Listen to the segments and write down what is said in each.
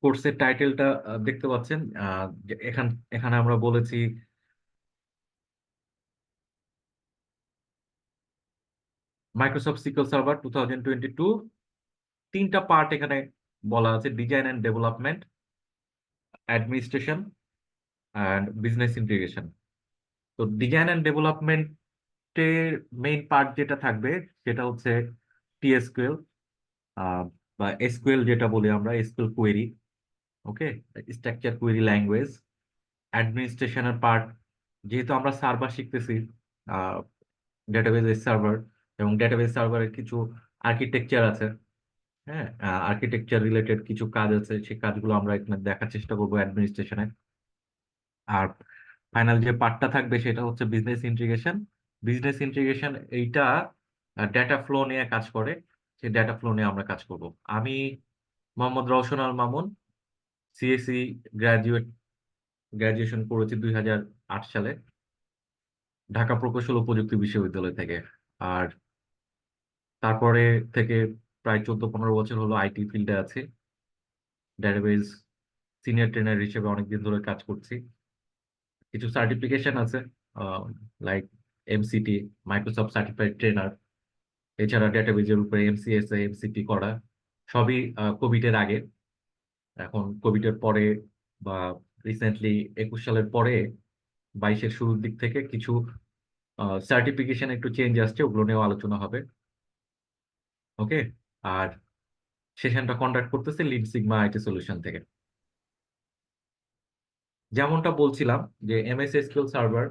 কোর্সের টাইটেলটা দেখতে পাচ্ছেন। এখানে আমরা বলেছি মাইক্রোসফট সিকিউর সার্ভার 2022। তিনটা পার্ট এখানে বলা আছে: design and development, administration and business integration. তো ডিজাইন অ্যান্ড ডেভেলপমেন্টের মেইন পার্ট যেটা থাকবে সেটা হচ্ছে টিএসকিউএল বা এসকিউএল, যেটা বলি আমরা এসকিউএল কোয়েরি। ওকে, স্ট্রাকচার কোয়েরি ল্যাঙ্গুয়েজ। অ্যাডমিনিস্ট্রেশনের পার্ট, যেহেতু আমরা সার্ভার শিখতেছি, ডেটাবেজ সার্ভার, এবং ডেটাবেজ সার্ভারের কিছু আর্কিটেকচার আছে। হ্যাঁ, আর্কিটেকচার রিলেটেড কিছু কাজ আছে, সেই কাজগুলো আমরা এখানে দেখার চেষ্টা করবো অ্যাডমিনিস্ট্রেশনে। আর ফাইনাল যে পার্টটা থাকবে সেটা হচ্ছে বিজনেস ইন্টিগ্রেশন। বিজনেস ইন্টিগ্রেশন এইটা ডেটা ফ্লো নিয়ে কাজ করে, সেই ডেটা ফ্লো নিয়ে আমরা কাজ করব। আমি মোহাম্মদ রওশন আল মামুন, সিএসসি গ্রাজুয়েশন করেছি 2008 সালে ঢাকা প্রকৌশল ও প্রযুক্তি বিশ্ববিদ্যালয় থেকে। আর তারপরে থেকে প্রায় 14-15 বছর হলো আইটি ফিল্ডে আছি। ডেটাবেজ সিনিয়র ট্রেনার হিসেবে অনেকদিন ধরে কাজ করছি। কিছু সার্টিফিকেশন আছে, like MCT, Microsoft certified trainer. এছাড়া ডেটাবেজের উপরে এমসিএস এমসিপি করা, সবই কোভিড এর আগে। এখন কোভিড এর পরে বা রিসেন্টলি 21 সালের পরে 22-এর শুরুর দিক থেকে কিছু সার্টিফিকেশন একটু চেঞ্জ আসছে, ওগুলো নিয়েও আলোচনা হবে। ওকে। আর সেশনটা কন্ডাক্ট করতেছে লিড সিগমা আইটি সলিউশন থেকে। যেমনটা বলছিলাম যে এমএস এসকিউএল সার্ভার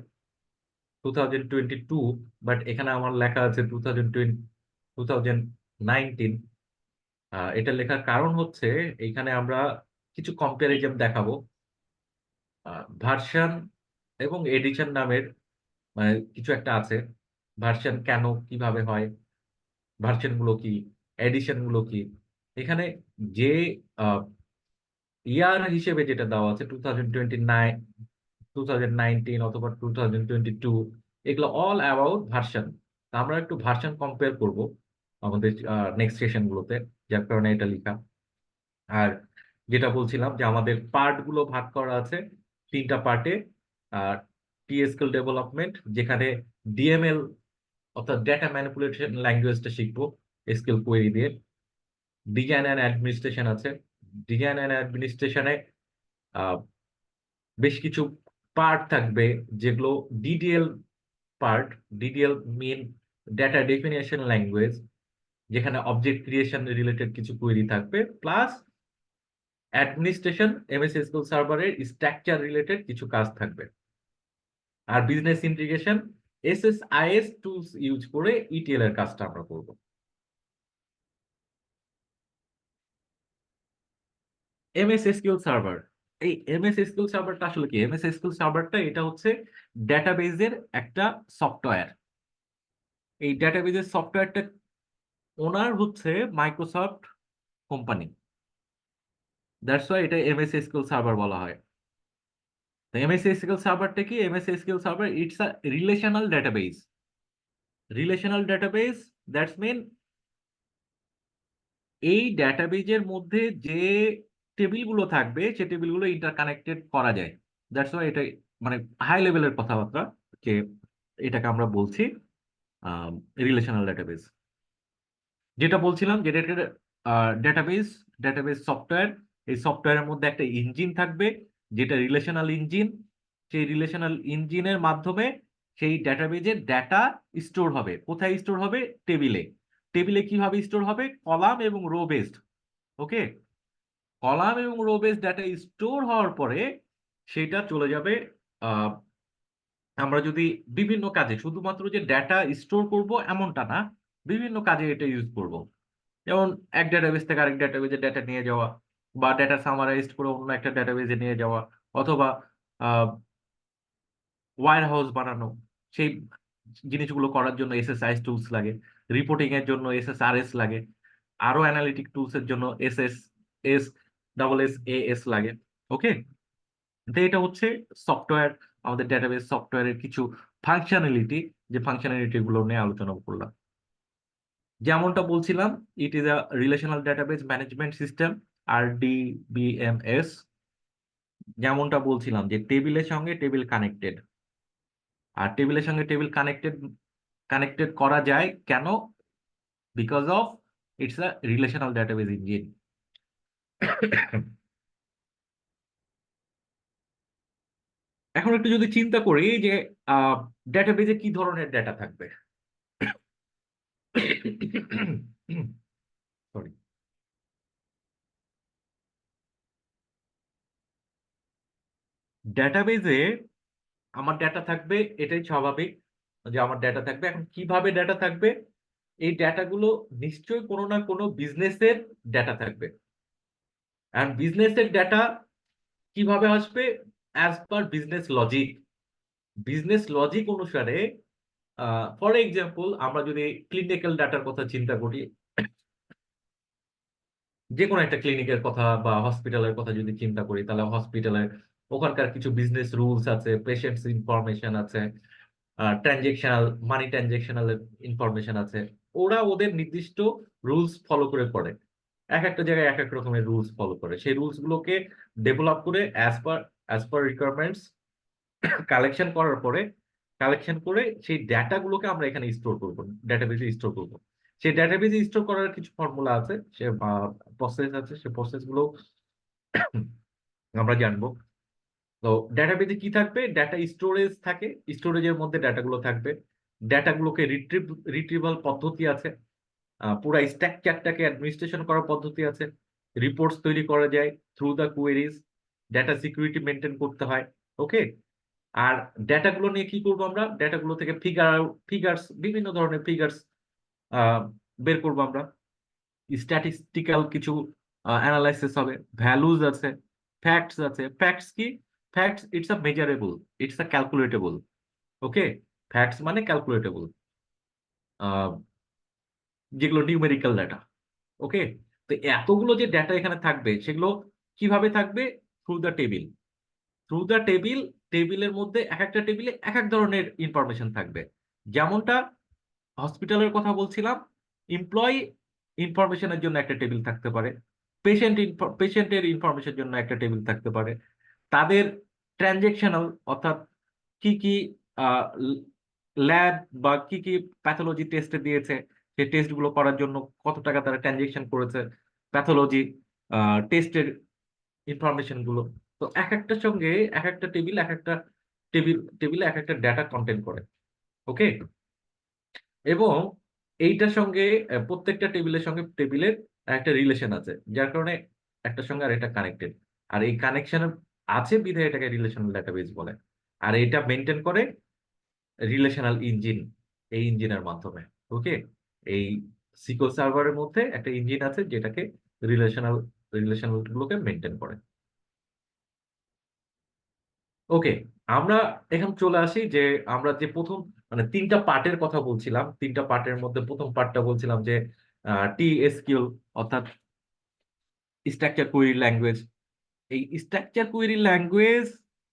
2022, বাট এখানে আমার লেখা আছে 2019। এটা লেখার কারণ হচ্ছে এখানে আমরা কিছু কম্পারিজন দেখাবো। ভার্সন এবং এডিশন নামের মানে কিছু একটা আছে। ভার্সন কেন, কিভাবে হয়, ভার্সন গুলো কি, এডিশন গুলো কি। এখানে যে ইয়ার হিসেবে যেটা দেওয়া আছে 2029, 2019 অথবা 2022, এগুলো অল অ্যাবাউট ভার্সন। আমরা একটু ভার্সন কম্পেয়ার করব আমাদের নেক্সট সেশন গুলোতে, যার কারণে এটা লেখা। আর যেটা বলছিলাম যে আমাদের পার্ট গুলো ভাগ করা আছে তিনটা পার্টে। আর টিএসকিউএল ডেভেলপমেন্ট, যেখানে ডিএমএল অর্থাৎ ডেটা ম্যানিপুলেশন ল্যাঙ্গুয়েজটা শিখবো এসকিউএল কোয়েরি দিয়ে। ডিজাইন অ্যান্ড অ্যাডমিনিস্ট্রেশন আছে। ডিজাইন অ্যান্ড অ্যাডমিনিস্ট্রেশনে বেশ কিছু পার্ট থাকবে, যেগুলো ডিডিএল পার্ট। ডিডিএল মিন ডেটা ডেফিনিশন ল্যাঙ্গুয়েজ, যেখানে অবজেক্ট ক্রিয়েশন রিলেটেড কিছু কোয়েরি থাকবে, প্লাস অ্যাডমিনিস্ট্রেশন এমএস এসকিউএল সার্ভারের স্ট্রাকচার রিলেটেড কিছু কাজ থাকবে। আর বিজনেস ইন্টিগ্রেশন এসএসআইএস টুলস ইউজ করে ইটিএল এর কাজটা আমরা করব। এমএস এসকিউএল সার্ভার, এই এমএস এসকিউএল সার্ভারটা আসলে কি? এমএস এসকিউএল সার্ভারটা এটা হচ্ছে ডেটাবেজের একটা সফটওয়্যার। এই ডেটাবেজের সফটওয়্যারটা ওনার হচ্ছে মাইক্রোসফট কোম্পানি। দ্যাটস ওয়াই এটা এমএস এসকিউএল সার্ভার বলা হয়। তো এমএস এসকিউএল সার্ভারটা কি? MS SQL server it's a relational database. Relational database, that's mean এই ডেটাবেজের মধ্যে যে টেবিলগুলো থাকবে সে টেবিলগুলো ইন্টারকানেক্টেড করা যায়। দ্যাটস ওয়াই এটা মানে হাই লেভেলের কথাবার্তা, যে এটাকে আমরা বলছি রিলেশনাল ডেটাবেজ। যেটা বলছিলাম যে ডেটাবেজ, ডেটাবেজ সফটওয়্যার, এই সফটওয়্যারের মধ্যে একটা ইঞ্জিন থাকবে যেটা রিলেশনাল ইঞ্জিন। সেই রিলেশনাল ইঞ্জিনের মাধ্যমে সেই ডেটাবেজের ডেটা স্টোর হবে। কোথায় স্টোর হবে? টেবিলে। টেবিলে কিভাবে স্টোর হবে? কলাম এবং রো বেসড। ওকে, কলাম এবং রো বেসড ডাটা স্টোর হওয়ার পরে সেটা চলে যাবে। আহ, আমরা যদি বিভিন্ন কাজে, শুধুমাত্র যে ডেটা স্টোর করব এমনটা না, বিভিন্ন কাজে এটা ইউজ করব। যেমন এক ডেটাবেস থেকে আরেক ডেটাবেজে ডেটা নিয়ে যাওয়া, বা ডেটা সামারাইজড করে অন্য একটা ডেটাবেজে নিয়ে যাওয়া, অথবা ওয়্যার হাউস বানানো। সেই জিনিসগুলো করার জন্য এসএসআইএস টুলস লাগে, রিপোর্টিং এর জন্য এসএসআরএস লাগে, আরো অ্যানালিটিক টুলস এর জন্য এস লাগে। ওকে, তো এটা হচ্ছে সফটওয়্যার, আমাদের ডেটাবেস সফটওয়্যারের কিছু ফাংশনালিটি, যে ফাংশনালিটি গুলো নিয়ে আলোচনা করলাম। যেমনটা বলছিলাম, it is a relational database management system. RDBMS, যেমনটা বলছিলাম যে টেবিলের সঙ্গে টেবিল কানেক্টেড, আর টেবিলের সঙ্গে টেবিল কানেক্টেড কানেক্টেড করা যায় কেন? Because of its a relational database engine. এখন একটু যদি চিন্তা করি যে ডেটাবেজে কি ধরনের ডেটা থাকবে। সরি, ডেটাবেজে আমার ডেটা থাকবে, এটাই স্বাভাবিক যে আমার ডেটা থাকবে। এখন কিভাবে ডেটা থাকবে? এই ডেটাগুলো নিশ্চয়ই কোনো না কোনো বিজনেসের ডেটা থাকবে। আর বিজনেসের ডেটা কিভাবে আসবে? As per business logic. Business logic অনুসারে, ফর এক্সাম্পল, আমরা যদি ক্লিনিক্যাল ডাটার কথা চিন্তা করি, যে কোনো একটা ক্লিনিকের কথা বা হসপিটালের কথা যদি চিন্তা করি, তাহলে হসপিটালের ওখানকার কিছু বিজনেস রুলস আছে, পেশেন্টস ইনফরমেশন আছে, ট্রানজেকশনাল মানি ট্রানজেকশনাল ইনফরমেশন আছে। ওরা ওদের নির্দিষ্ট রুলস ফলো করে পড়ে, এক একটা জায়গায় এক এক রকমের রুলস ফলো করে। সেই রুলস গুলোকে ডেভেলপ করে অ্যাজ পার রিকোয়ারমেন্টস কালেকশন করার পরে, কালেকশন করে সেই ডেটা গুলোকে আমরা এখানে স্টোর করবো, ডেটাবেসে স্টোর করবো। সেই ডেটাবেসে স্টোর করার কিছু ফর্মুলা আছে, সে প্রসেস আছে, সেই প্রসেস গুলো আমরা জানবো। তো ডেটাবেসে কি থাকবে? ডাটা স্টোরেজ থাকে, স্টোরেজের মধ্যে ডাটাগুলো থাকবে। ডাটাগুলোকে রিট্রিভাল পদ্ধতি আছে, পুরা স্ট্রাকচারটাকে অ্যাডমিনিস্ট্রেশন করার পদ্ধতি আছে, রিপোর্টস তৈরি করা যায় through the queries, data security maintain করতে হয়। ওকে। আর ডেটাগুলো নিয়ে কি করবো? আমরা ডেটাগুলো থেকে ফিগার্স, বিভিন্ন ধরনের ফিগার্স বের করবো আমরা। স্ট্যাটিস্টিক্যাল কিছু অ্যানালাইসিস হবে, ভ্যালুজ আছে, ফ্যাক্টস আছে। ফ্যাক্টস কি? Facts it's a measurable, it's a calculable. Okay. Facts মানে ক্যালকুলেটেবল, যেগুলো নিউমেরিক্যাল ডাটা। ওকে। তো এতগুলো যে ডেটা এখানে থাকবে, সেগুলো কিভাবে থাকবে? Through the table. Through the table. টেবিলের মধ্যে এক একটা টেবিলে এক এক ধরনের ইনফরমেশন থাকবে। যেমনটা হসপিটালের কথা বলছিলাম, এমপ্লয়ি ইনফরমেশনের জন্য একটা টেবিল থাকতে পারে, পেশেন্টের ইনফরমেশনের জন্য একটা টেবিল থাকতে পারে, তাদের ট্রানজেকশনাল, অর্থাৎ কি কি ল্যাব বা কি কি প্যাথোলজি টেস্টে দিয়েছে, সেই টেস্টগুলো করার জন্য কত টাকা তারা ট্রানজেকশন করেছে, প্যাথোলজি টেস্টের ইনফরমেশন গুলো। তো এক একটার সঙ্গে এক একটা টেবিল, এক একটা টেবিলে এক একটা ডেটা কন্টেন্ট করে। ওকে। এবং এইটার সঙ্গে প্রত্যেকটা টেবিলের সঙ্গে টেবিলের একটা রিলেশন আছে, যার কারণে একটার সঙ্গে আর এটা কানেক্টেড। আর এই কানেকশন আছে বিধায় এটাকে রিলেশনাল ডাটাবেজ বলে। আর এটা মেনটেন করে রিলেশনাল ইঞ্জিন, এই ইঞ্জিনের মাধ্যমে। ওকে। এই সিকল সার্ভারের মধ্যে একটা ইঞ্জিন আছে যেটাকে রিলেশনাল রিলেশনাল গুলোকে মেনটেন করে। ওকে। আমরা এখন চলে আসি যে আমরা যে প্রথম, মানে তিনটা পার্টের কথা বলছিলাম, তিনটা পার্টের মধ্যে প্রথম পার্টটা বলছিলাম যে টিএসকিউ, অর্থাৎ স্ট্রাকচার কোয়েরি ল্যাঙ্গুয়েজ। এই স্ট্রাকচার কোয়েরি ল্যাঙ্গুয়েজ,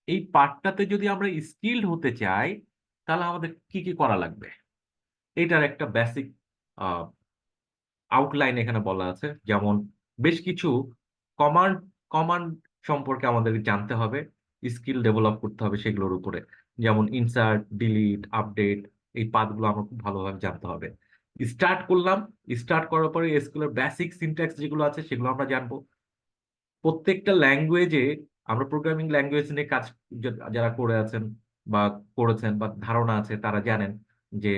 এই পার্টটাতে যদি আমরা স্কিলড হতে চাই, তাহলে আমাদের কি কি করা লাগবে? এটার একটা বেসিক আউটলাইন এখানে বলা আছে। যেমন বেশ কিছু কমান্ড কমান্ড সম্পর্কে আমাদের জানতে হবে, স্কিল ডেভেলপ করতে হবে সেগুলোর উপরে। যেমন ইনসার্ট, ডিলিট, আপডেট, এই পাথগুলো আমরা খুব ভালোভাবে জানতে হবে। স্টার্ট করলাম, স্টার্ট করার পরে এসকিউএল এর বেসিক সিনট্যাক্স যেগুলো আছে সেগুলো আমরা জানবো। প্রত্যেকটা ল্যাঙ্গুয়েজে, আমরা প্রোগ্রামিং ল্যাঙ্গুয়েজ নিয়ে কাজ যারা করে আছেন বা করেছেন বা ধারণা আছে, তারা জানেন যে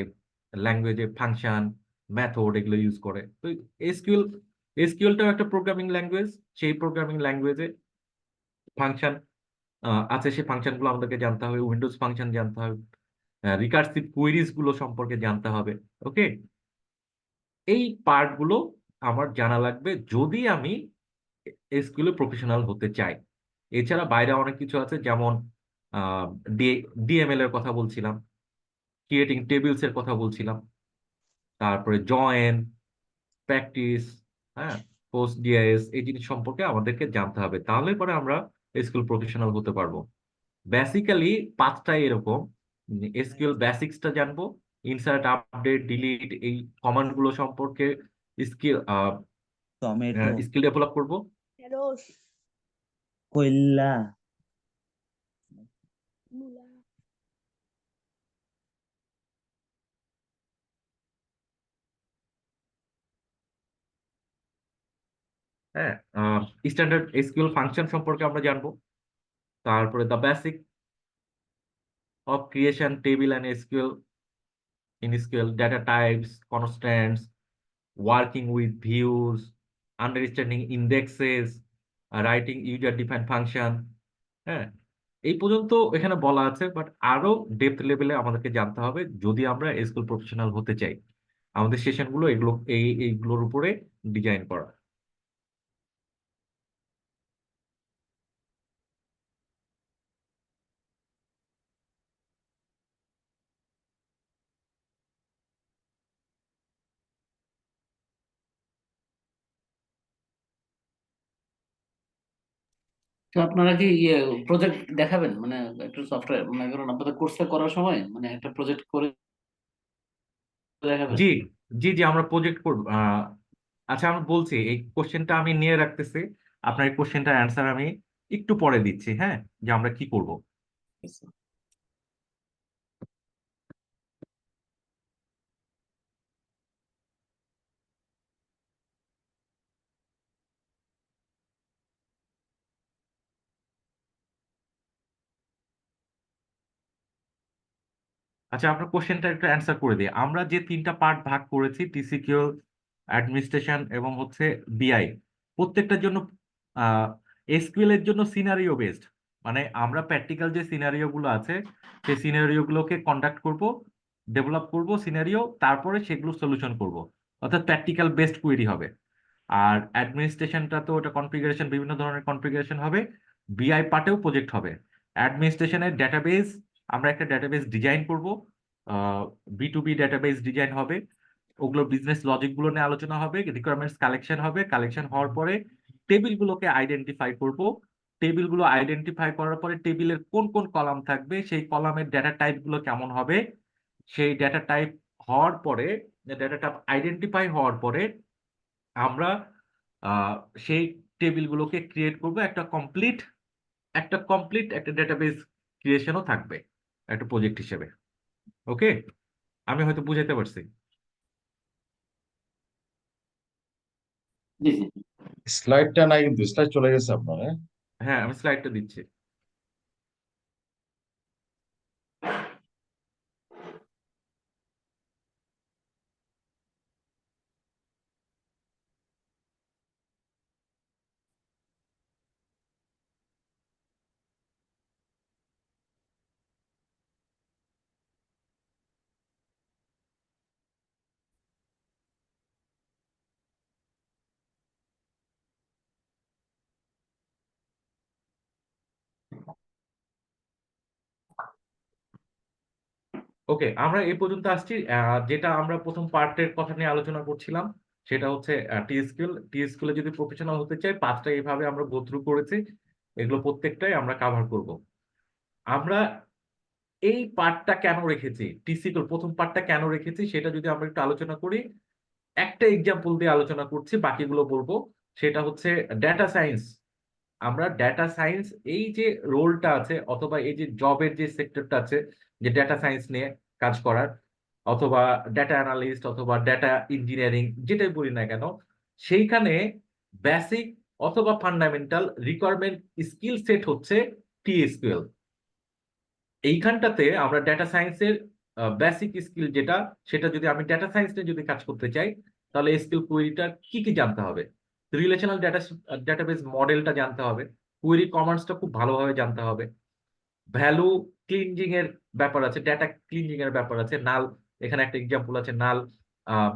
ল্যাঙ্গুয়েজে ফাংশন, মেথড এগুলো ইউজ করে। তো এসকিউএলটাও একটা প্রোগ্রামিং ল্যাঙ্গুয়েজ। সেই প্রোগ্রামিং ল্যাঙ্গুয়েজে ফাংশন আছে, সেই ফাংশনগুলো আমাদেরকে জানতে হবে, উইন্ডোজ ফাংশন জানতে হবে, রিকার্সিভ কুইরিজ গুলো সম্পর্কে জানতে হবে। ওকে। এই পার্ট গুলো আমার জানা লাগবে যদি আমি এসকিউএল প্রফেশনাল হতে চাই। এছাড়া বাইরে অনেক কিছু আছে, যেমন ডিএমএল এর কথা বলছিলাম, ক্রিয়েটিং টেবিলস এর কথা বলছিলাম, তারপরে জয়েন, প্র্যাকটিস, হ্যাঁ, পোস্ট ডিআইএস, এই জিনিস সম্পর্কে আমাদেরকে জানতে হবে, তাহলে পরে আমরা এসকিউএল প্রফেশনাল হতে পারবো। বেসিক্যালি পাঁচটাই এরকম। এসকিউএল বেসিক্সটা জানবো, ইনসার্ট, আপডেট, ডিলিট, এই কমান্ড গুলো সম্পর্কে স্কিল টমেটো স্কিল ডেভেলপ করব। কইল্লা। হ্যাঁ, স্ট্যান্ডার্ড এসকিউএল ফাংশন সম্পর্কে আমরা জানবো। তারপরে the basic of creation table and SQL in SQL, data types, constants, working with views, understanding indexes, writing user defined function। হ্যাঁ, এই পর্যন্ত এখানে বলা আছে, বাট আরো ডেপথ লেভেলে আমাদেরকে জানতে হবে যদি আমরা এসকিউএল প্রফেশনাল হতে চাই। আমাদের সেশনগুলো এইগুলোর উপরে ডিজাইন করা। তো আপনারা কি প্রজেক্ট দেখাবেন, মানে একটু সফটওয়্যার, মানে ধরুন আপনাদের কোর্সটা করার সময় মানে একটা প্রজেক্ট করে দেখাবেন? জি জি জি, আমরা প্রজেক্ট করব। আচ্ছা, আমি বলছি, এই কোশ্চেনটা আমি নিয়ে রাখতেছি। আপনার এই কোশ্চেনটার অ্যান্সার আমি একটু পরে দিচ্ছি, হ্যাঁ, যে আমরা কি করব। আচ্ছা, আপনার কোশ্চেনটা একটু অ্যান্সার করে দিই। আমরা যে তিনটা পার্ট ভাগ করেছি, টিসিকিউ, অ্যাডমিনিস্ট্রেশন এবং হচ্ছে বিআই, প্রত্যেকটার জন্য এসকিউএল এর জন্য সিনারিও বেসড, মানে আমরা প্র্যাকটিক্যাল যে সিনারিও গুলো আছে সেই সিনারিও গুলোকে কন্ডাক্ট করব, ডেভেলপ করব সিনারিও, তারপরে সেগুলো সলিউশন করব, অর্থাৎ প্র্যাকটিক্যাল বেসড কোয়েরি হবে। আর অ্যাডমিনিস্ট্রেশনটা তো ওটা কনফিগারেশন, বিভিন্ন ধরনের কনফিগারেশন হবে। বিআই পার্টেও প্রজেক্ট হবে। অ্যাডমিনিস্ট্রেশনের ডেটাবেস, আমরা একটা ডেটাবেস ডিজাইন করব, B to B database design হবে। ওগুলো বিজনেস লজিক গুলো নিয়ে আলোচনা হবে, রিকোয়ারমেন্টস কালেকশন হবে, কালেকশন হওয়ার পরে টেবিলগুলোকে আইডেন্টিফাই করব। টেবিলগুলো আইডেন্টিফাই করার পরে টেবিলের কোন কোন কলাম থাকবে, সেই কলামের ডেটা টাইপ গুলো কেমন হবে, সেই ডেটা টাইপ হওয়ার পরে, ডেটা টাইপ আইডেন্টিফাই হওয়ার পরে আমরা আহ, সেই টেবিলগুলোকে ক্রিয়েট করব। একটা কমপ্লিট একটা ডেটাবেস ক্রিয়েশনও থাকবে একটা প্রজেক্ট হিসেবে। ওকে, আমি হয়তো বুঝাতে পারছি। জি জি। স্লাইডটা নাই, কিন্তু স্লাইড চলে গেছে আপনার, হ্যাঁ? হ্যাঁ, আমি স্লাইডটা দিচ্ছি। ওকে, আমরা এই পর্যন্ত আসছি। যেটা আমরা প্রথম পার্টের কথা নিয়ে আলোচনা করছিলাম, সেটা হচ্ছে টি স্কিল যদি প্রফেশনাল হতে চাই, পাঁচটা এইভাবে আমরা গো থ্রু করেছি। এগুলো প্রত্যেকটাই আমরা কাভার করব। আমরা এই পার্টটা কেন রেখেছি, টি স্কিল প্রথম পার্টটা কেন রেখেছি, সেটা যদি আমরা একটু আলোচনা করি। একটা এক্সাম্পল দিয়ে আলোচনা করছি, বাকিগুলো বলবো। সেটা হচ্ছে ডেটা সায়েন্স। আমরা ডেটা সায়েন্স, এই যে রোলটা আছে অথবা এই যে জবের যে সেক্টরটা আছে, যে ডেটা সায়েন্স নিয়ে কাজ করার, অথবা ডেটা অ্যানালিস্ট অথবা ডেটা ইঞ্জিনিয়ারিং, যেটাই বলি না কেন, সেইখানে বেসিক অথবা ফান্ডামেন্টাল রিকোয়ারমেন্ট স্কিল সেট হচ্ছে টিএসকিউএল। এইখানটাতে আমরা ডেটা সায়েন্সের বেসিক স্কিল যেটা, সেটা যদি আমি ডেটা সায়েন্স নিয়ে যদি কাজ করতে চাই, তাহলে এসকিউএল কোয়েরিটা কি কি জানতে হবে। রিলেশনাল ডেটাবেস মডেলটা জানতে হবে, কোয়েরি কমান্ডসটা খুব ভালোভাবে জানতে হবে, ভ্যালু ক্লিনজিং এর ব্যাপার আছে, ডেটা ক্লিনজিং এর ব্যাপার আছে, নাল, এখানে একটা এক্সাম্পল আছে, নাল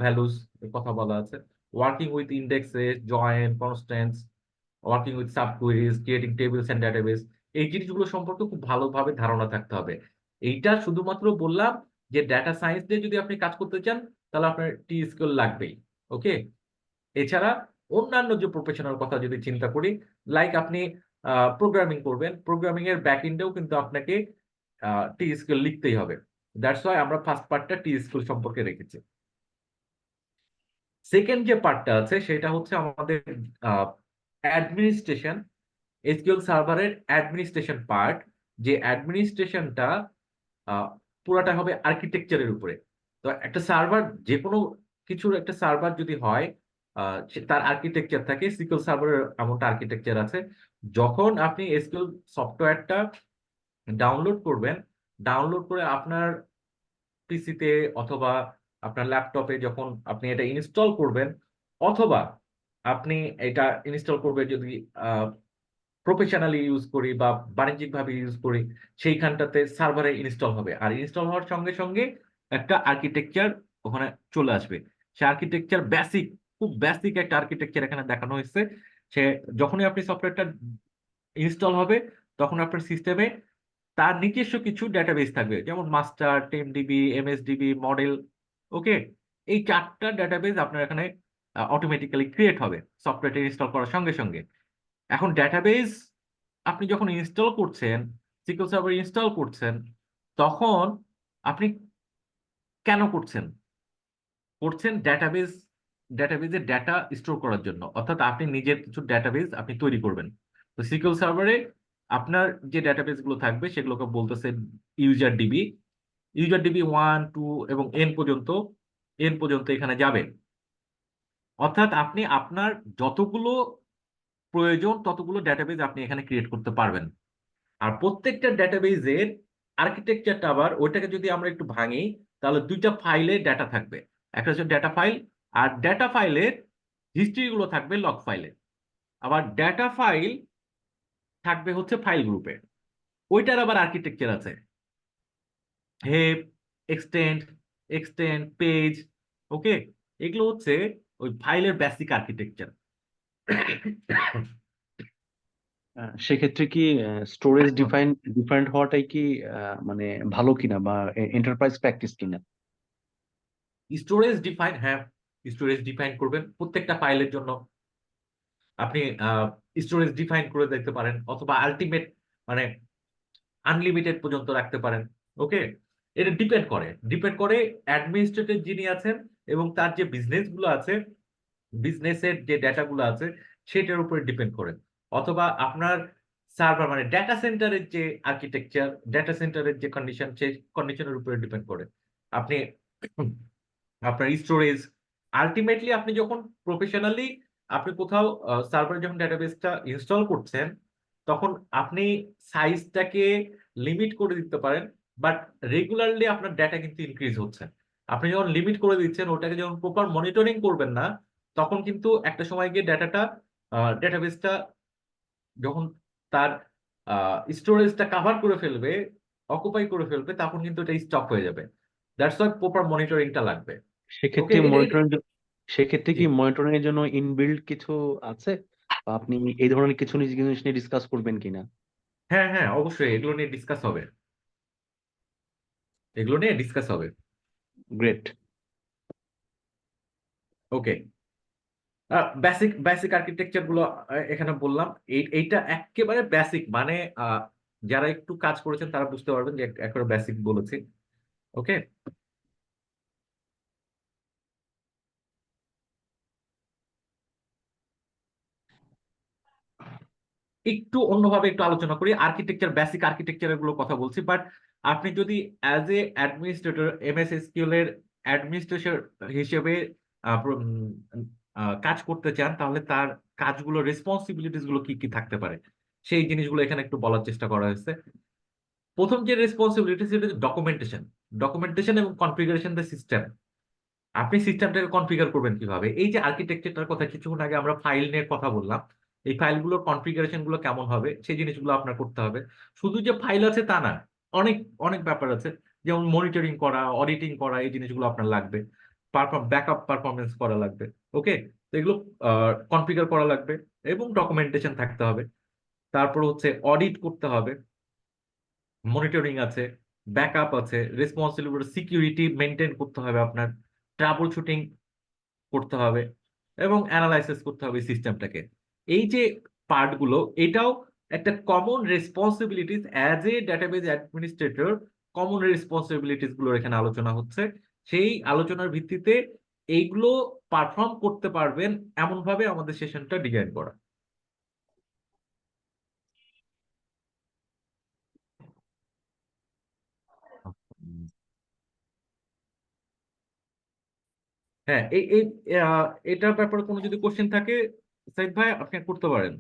ভ্যালুস কথা বলা আছে, working with indexes, join, constants, working with sub queries, creating tables and database. এই জিনিসগুলো সম্পর্কে খুব ভালোভাবে ধারণা থাকতে হবে। এইটা শুধুমাত্র বললাম যে ডেটা সায়েন্স দিয়ে যদি আপনি কাজ করতে চান, তাহলে আপনার টি স্কিল লাগবেই। ওকে, এছাড়া অন্যান্য যে প্রফেশনাল কথা যদি চিন্তা করি, লাইক আপনি প্রোগ্রামিং করবেন, প্রোগ্রামিং এর ব্যাক এন্ডেও কিন্তু আপনাকে টি স্কিল লিখতেই হবে। দ্যাটস ওয়াই আমরা ফার্স্ট পার্টটা টি স্কিল সম্পর্কে রেখেছি। সেকেন্ড যে পার্টটা আছে সেটা হচ্ছে আমাদের অ্যাডমিনিস্ট্রেশন, এসকিউএল সার্ভারের অ্যাডমিনিস্ট্রেশন পার্ট, যে অ্যাডমিনিস্ট্রেশনটা পুরাটা হবে আর্কিটেকচারের উপরে। তো একটা সার্ভার, যে কোনো কিছুর একটা সার্ভার যদি হয়, তার আর্কিটেকচার থাকে। সিকিউএল সার্ভারের এমনটা আর্কিটেকচার আছে। যখন আপনি এসকিউএল সফটওয়্যারটা ডাউনলোড করবেন, ডাউনলোড করে আপনার পিসিতে অথবা আপনার ল্যাপটপে যখন আপনি এটা ইনস্টল করবেন, অথবা আপনি এটা ইনস্টল করবে যদি প্রফেশনালি ইউজ করি বা বাণিজ্যিকভাবে ইউজ করি, সেইখানটাতে সার্ভারে ইনস্টল হবে। আর ইনস্টল হওয়ার সঙ্গে সঙ্গে একটা আর্কিটেকচার ওখানে চলে আসবে। সে আর্কিটেকচার বেসিক, খুব বেসিক একটা আর্কিটেকচার এখানে দেখানো হয়েছে। সে যখনই আপনি সফটওয়্যারটা ইনস্টল হবে, তখন আপনার সিস্টেমে তার নিজস্ব কিছু ডেটাবেস থাকবে, যেমন মাস্টার, টেমডিবি, এমএসডিবি, মডেল। ওকে, এই 4টা ডেটাবেস আপনার এখানে অটোমেটিক্যালি ক্রিয়েট হবে সফটওয়্যারটা ইনস্টল করার সঙ্গে সঙ্গে। এখন ডেটাবেস আপনি যখন ইনস্টল করছেন, সিকিউএল সার্ভার ইনস্টল করছেন, তখন আপনি কেন করছেন? করছেন ডেটাবেজে ডেটা স্টোর করার জন্য, অর্থাৎ আপনি নিজের কিছু ডেটাবেস আপনি তৈরি করবেন। তো সিকিউএল সার্ভারে আপনার যে ডেটাবেস গুলো থাকবে সেগুলোকে বলতেছে ইউজার ডিবি। ইউজার ডিবি 1, 2 এবং এন পর্যন্ত এখানে যাবে। অর্থাৎ আপনি আপনার যতগুলো প্রয়োজন ততগুলো ডেটাবেস আপনি এখানে ক্রিয়েট করতে পারবেন। আর প্রত্যেকটা ডেটাবেজের আর্কিটেকচারটা আবার, ওইটাকে যদি আমরা একটু ভাঙি, তাহলে 2টা ফাইলে ডেটা থাকবে। একটা হচ্ছে ডেটা ফাইল, আর ডেটা ফাইলের হিস্ট্রি গুলো থাকবে লগ ফাইলে। আবার ডেটা ফাইল থাকবে হচ্ছে ফাইল গ্রুপে। ওইটার আবার আর্কিটেকচার আছে, হেপ, এক্সটেন্ড, পেজ। ওকে, এগুলো হচ্ছে ওই ফাইলের বেসিক আর্কিটেকচার। সেক্ষেত্রে কি স্টোরেজ ডিফারেন্ট হওয়াটাই কি মানে ভালো কিনা বা এন্টারপ্রাইজ প্র্যাকটিস কিনা? স্টোরেজ ডিফাইন, হ্যাঁ, স্টোরেজ ডিফাইন করবেন প্রত্যেকটা ফাইলের জন্য। আপনি স্টোরেজ ডিফাইন করে দেখতে পারেন, অথবা আলটিমেট মানে আনলিমিটেড পর্যন্ত রাখতে পারেন। ওকে, এটা ডিপেন্ড করে অ্যাডমিনিস্ট্রেটর যিনি আছেন এবং তার যে বিজনেস গুলো আছে, বিজনেসের যে ডেটা গুলো আছে সেটার উপরে ডিপেন্ড করে। অথবা আপনার সার্ভার মানে ডেটা সেন্টারের যে আর্কিটেকচার, ডেটা সেন্টারের যে কন্ডিশন, সেই কন্ডিশনের উপরে ডিপেন্ড করে আপনি আপনার স্টোরেজ। আলটিমেটলি আপনি যখন প্রফেশনালি আপনি কোথাও সার্ভারে যখন ডেটাবেসটা ইনস্টল করছেন, তখন আপনি সাইজটাকে লিমিট করে দিতে পারেন, বাট রেগুলারলি আপনার ডেটা কিন্তু ইনক্রিজ হচ্ছে। আপনি যখন লিমিট করে দিচ্ছেন, ওটাকে যখন প্রপার মনিটরিং করবেন না, তখন কিন্তু একটা সময় গিয়ে ডেটাবেসটা যখন তার স্টোরেজটা কাভার করে ফেলবে, অকুপাই করে ফেলবে, তখন কিন্তু এটা স্টপ হয়ে যাবে। দ্যাটস ওয়াই প্রপার মনিটরিংটা লাগবে। ওকে, সেক্ষেত্রে সেক্ষেত্রে জি, কি মনিটরিং এর জন্য ইনবিল্ড কিছু আছে, বা আপনি এই ধরনের কিছু জিনিস নিয়ে ডিসকাস করবেন কিনা? হ্যাঁ হ্যাঁ, অবশ্যই এগুলো নিয়ে ডিসকাস হবে, এগুলো নিয়ে ডিসকাস হবে। গ্রেট। ওকে, বেসিক বেসিক আর্কিটেকচার গুলো এখানে বললাম। এইটা একেবারে বেসিক, মানে যারা একটু কাজ করেছেন তারা বুঝতে পারবেন যে একেবারে বেসিক বলেছি। ওকে, একটু অন্যভাবে একটু আলোচনা করি। আর্কিটেকচার, বেসিক আর্কিটেকচার গুলো কথা বলছি, বাট আপনি যদি as a administrator MS SQL এর অ্যাডমিনিস্ট্রেটর হিসেবে কাজ করতে চান, তাহলে তার কাজগুলো, রেসপন্সিবিলিটিস গুলো কি কি থাকতে পারে, সেই জিনিসগুলো এখানে একটু বলার চেষ্টা করা হয়েছে। প্রথম যে রেসপন্সিবিলিটি, সেটা হচ্ছে ডকুমেন্টেশন এবং কনফিগারেশন দ্য সিস্টেম। আপনি সিস্টেমটাকে কনফিগার করবেন কিভাবে? এই যে আর্কিটেকচারটার কথা কিছুক্ষণ আগে আমরা ফাইল নিয়ে কথা বললাম, এই ফাইলগুলোর কনফিগারেশন গুলো কেমন হবে সেই জিনিসগুলো আপনার করতে হবে। শুধু যে ফাইল আছে তা না, অনেক অনেক ব্যাপার আছে, যেমন মনিটরিং করা, অডিটিং করা, এই জিনিসগুলো আপনার লাগবে। ব্যাকআপ পারফরমেন্স করা লাগবে। ওকে, তো এগুলো কনফিগার করা লাগবে এবং ডকুমেন্টেশন থাকতে হবে। তারপর হচ্ছে অডিট করতে হবে, মনিটরিং আছে, ব্যাকআপ আছে, রেসপন্সিবল সিকিউরিটি মেনটেন করতে হবে আপনার, ট্রাবল শুটিং করতে হবে এবং অ্যানালাইসিস করতে হবে সিস্টেমটাকে। এই যে পার্টগুলো, এটাও একটা common responsibilities as a database administrator. Common responsibilities গুলো এখানে আলোচনা হচ্ছে। সেই আলোচনার ভিত্তিতে এইগুলো পারফর্ম করতে পারবেন এমন ভাবে আমাদের সেশনটা ডিজাইন করা। হ্যাঁ, এই এই এটার ব্যাপারে কোনো যদি কোশ্চেন থাকে সাইদ ভাই আপনি করতে পারেন।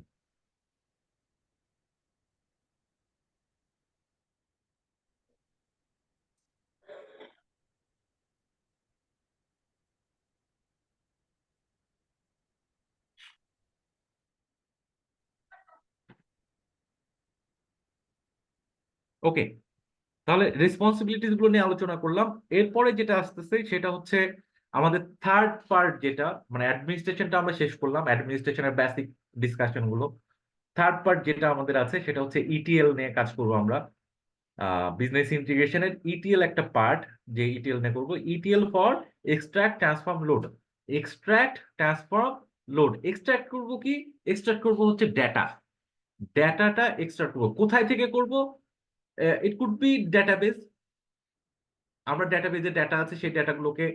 ওকে, তাহলে রেসপন্সিবিলিটিস গুলো নিয়ে আলোচনা করলাম। এরপরে যেটা আসতেছে সেটা হচ্ছে আমাদের থার্ড পার্ট, যেটা মানে অ্যাডমিনিস্ট্রেশনটা আমরা শেষ করলাম, অ্যাডমিনিস্ট্রেশনের বেসিক ডিসকাশন গুলো। থার্ড পার্ট যেটা আমাদের আছে সেটা হচ্ছে ইটিএল নিয়ে কাজ করবো আমরা। বিজনেস ইন্টিগ্রেশনের ইটিএল একটা পার্ট, যে ইটিএল নিয়ে করবো। ETL for extract transform load. Extract transform load extract করবো কি? এক্সট্রাক্ট করবো হচ্ছে ডেটা। ডেটাটা এক্সট্রাক্ট করবো কোথায় থেকে করব? ইট কুড বি ডেটাবেস। আমরা ডেটাবেজে ডেটা আছে, সেই ডেটাগুলোকে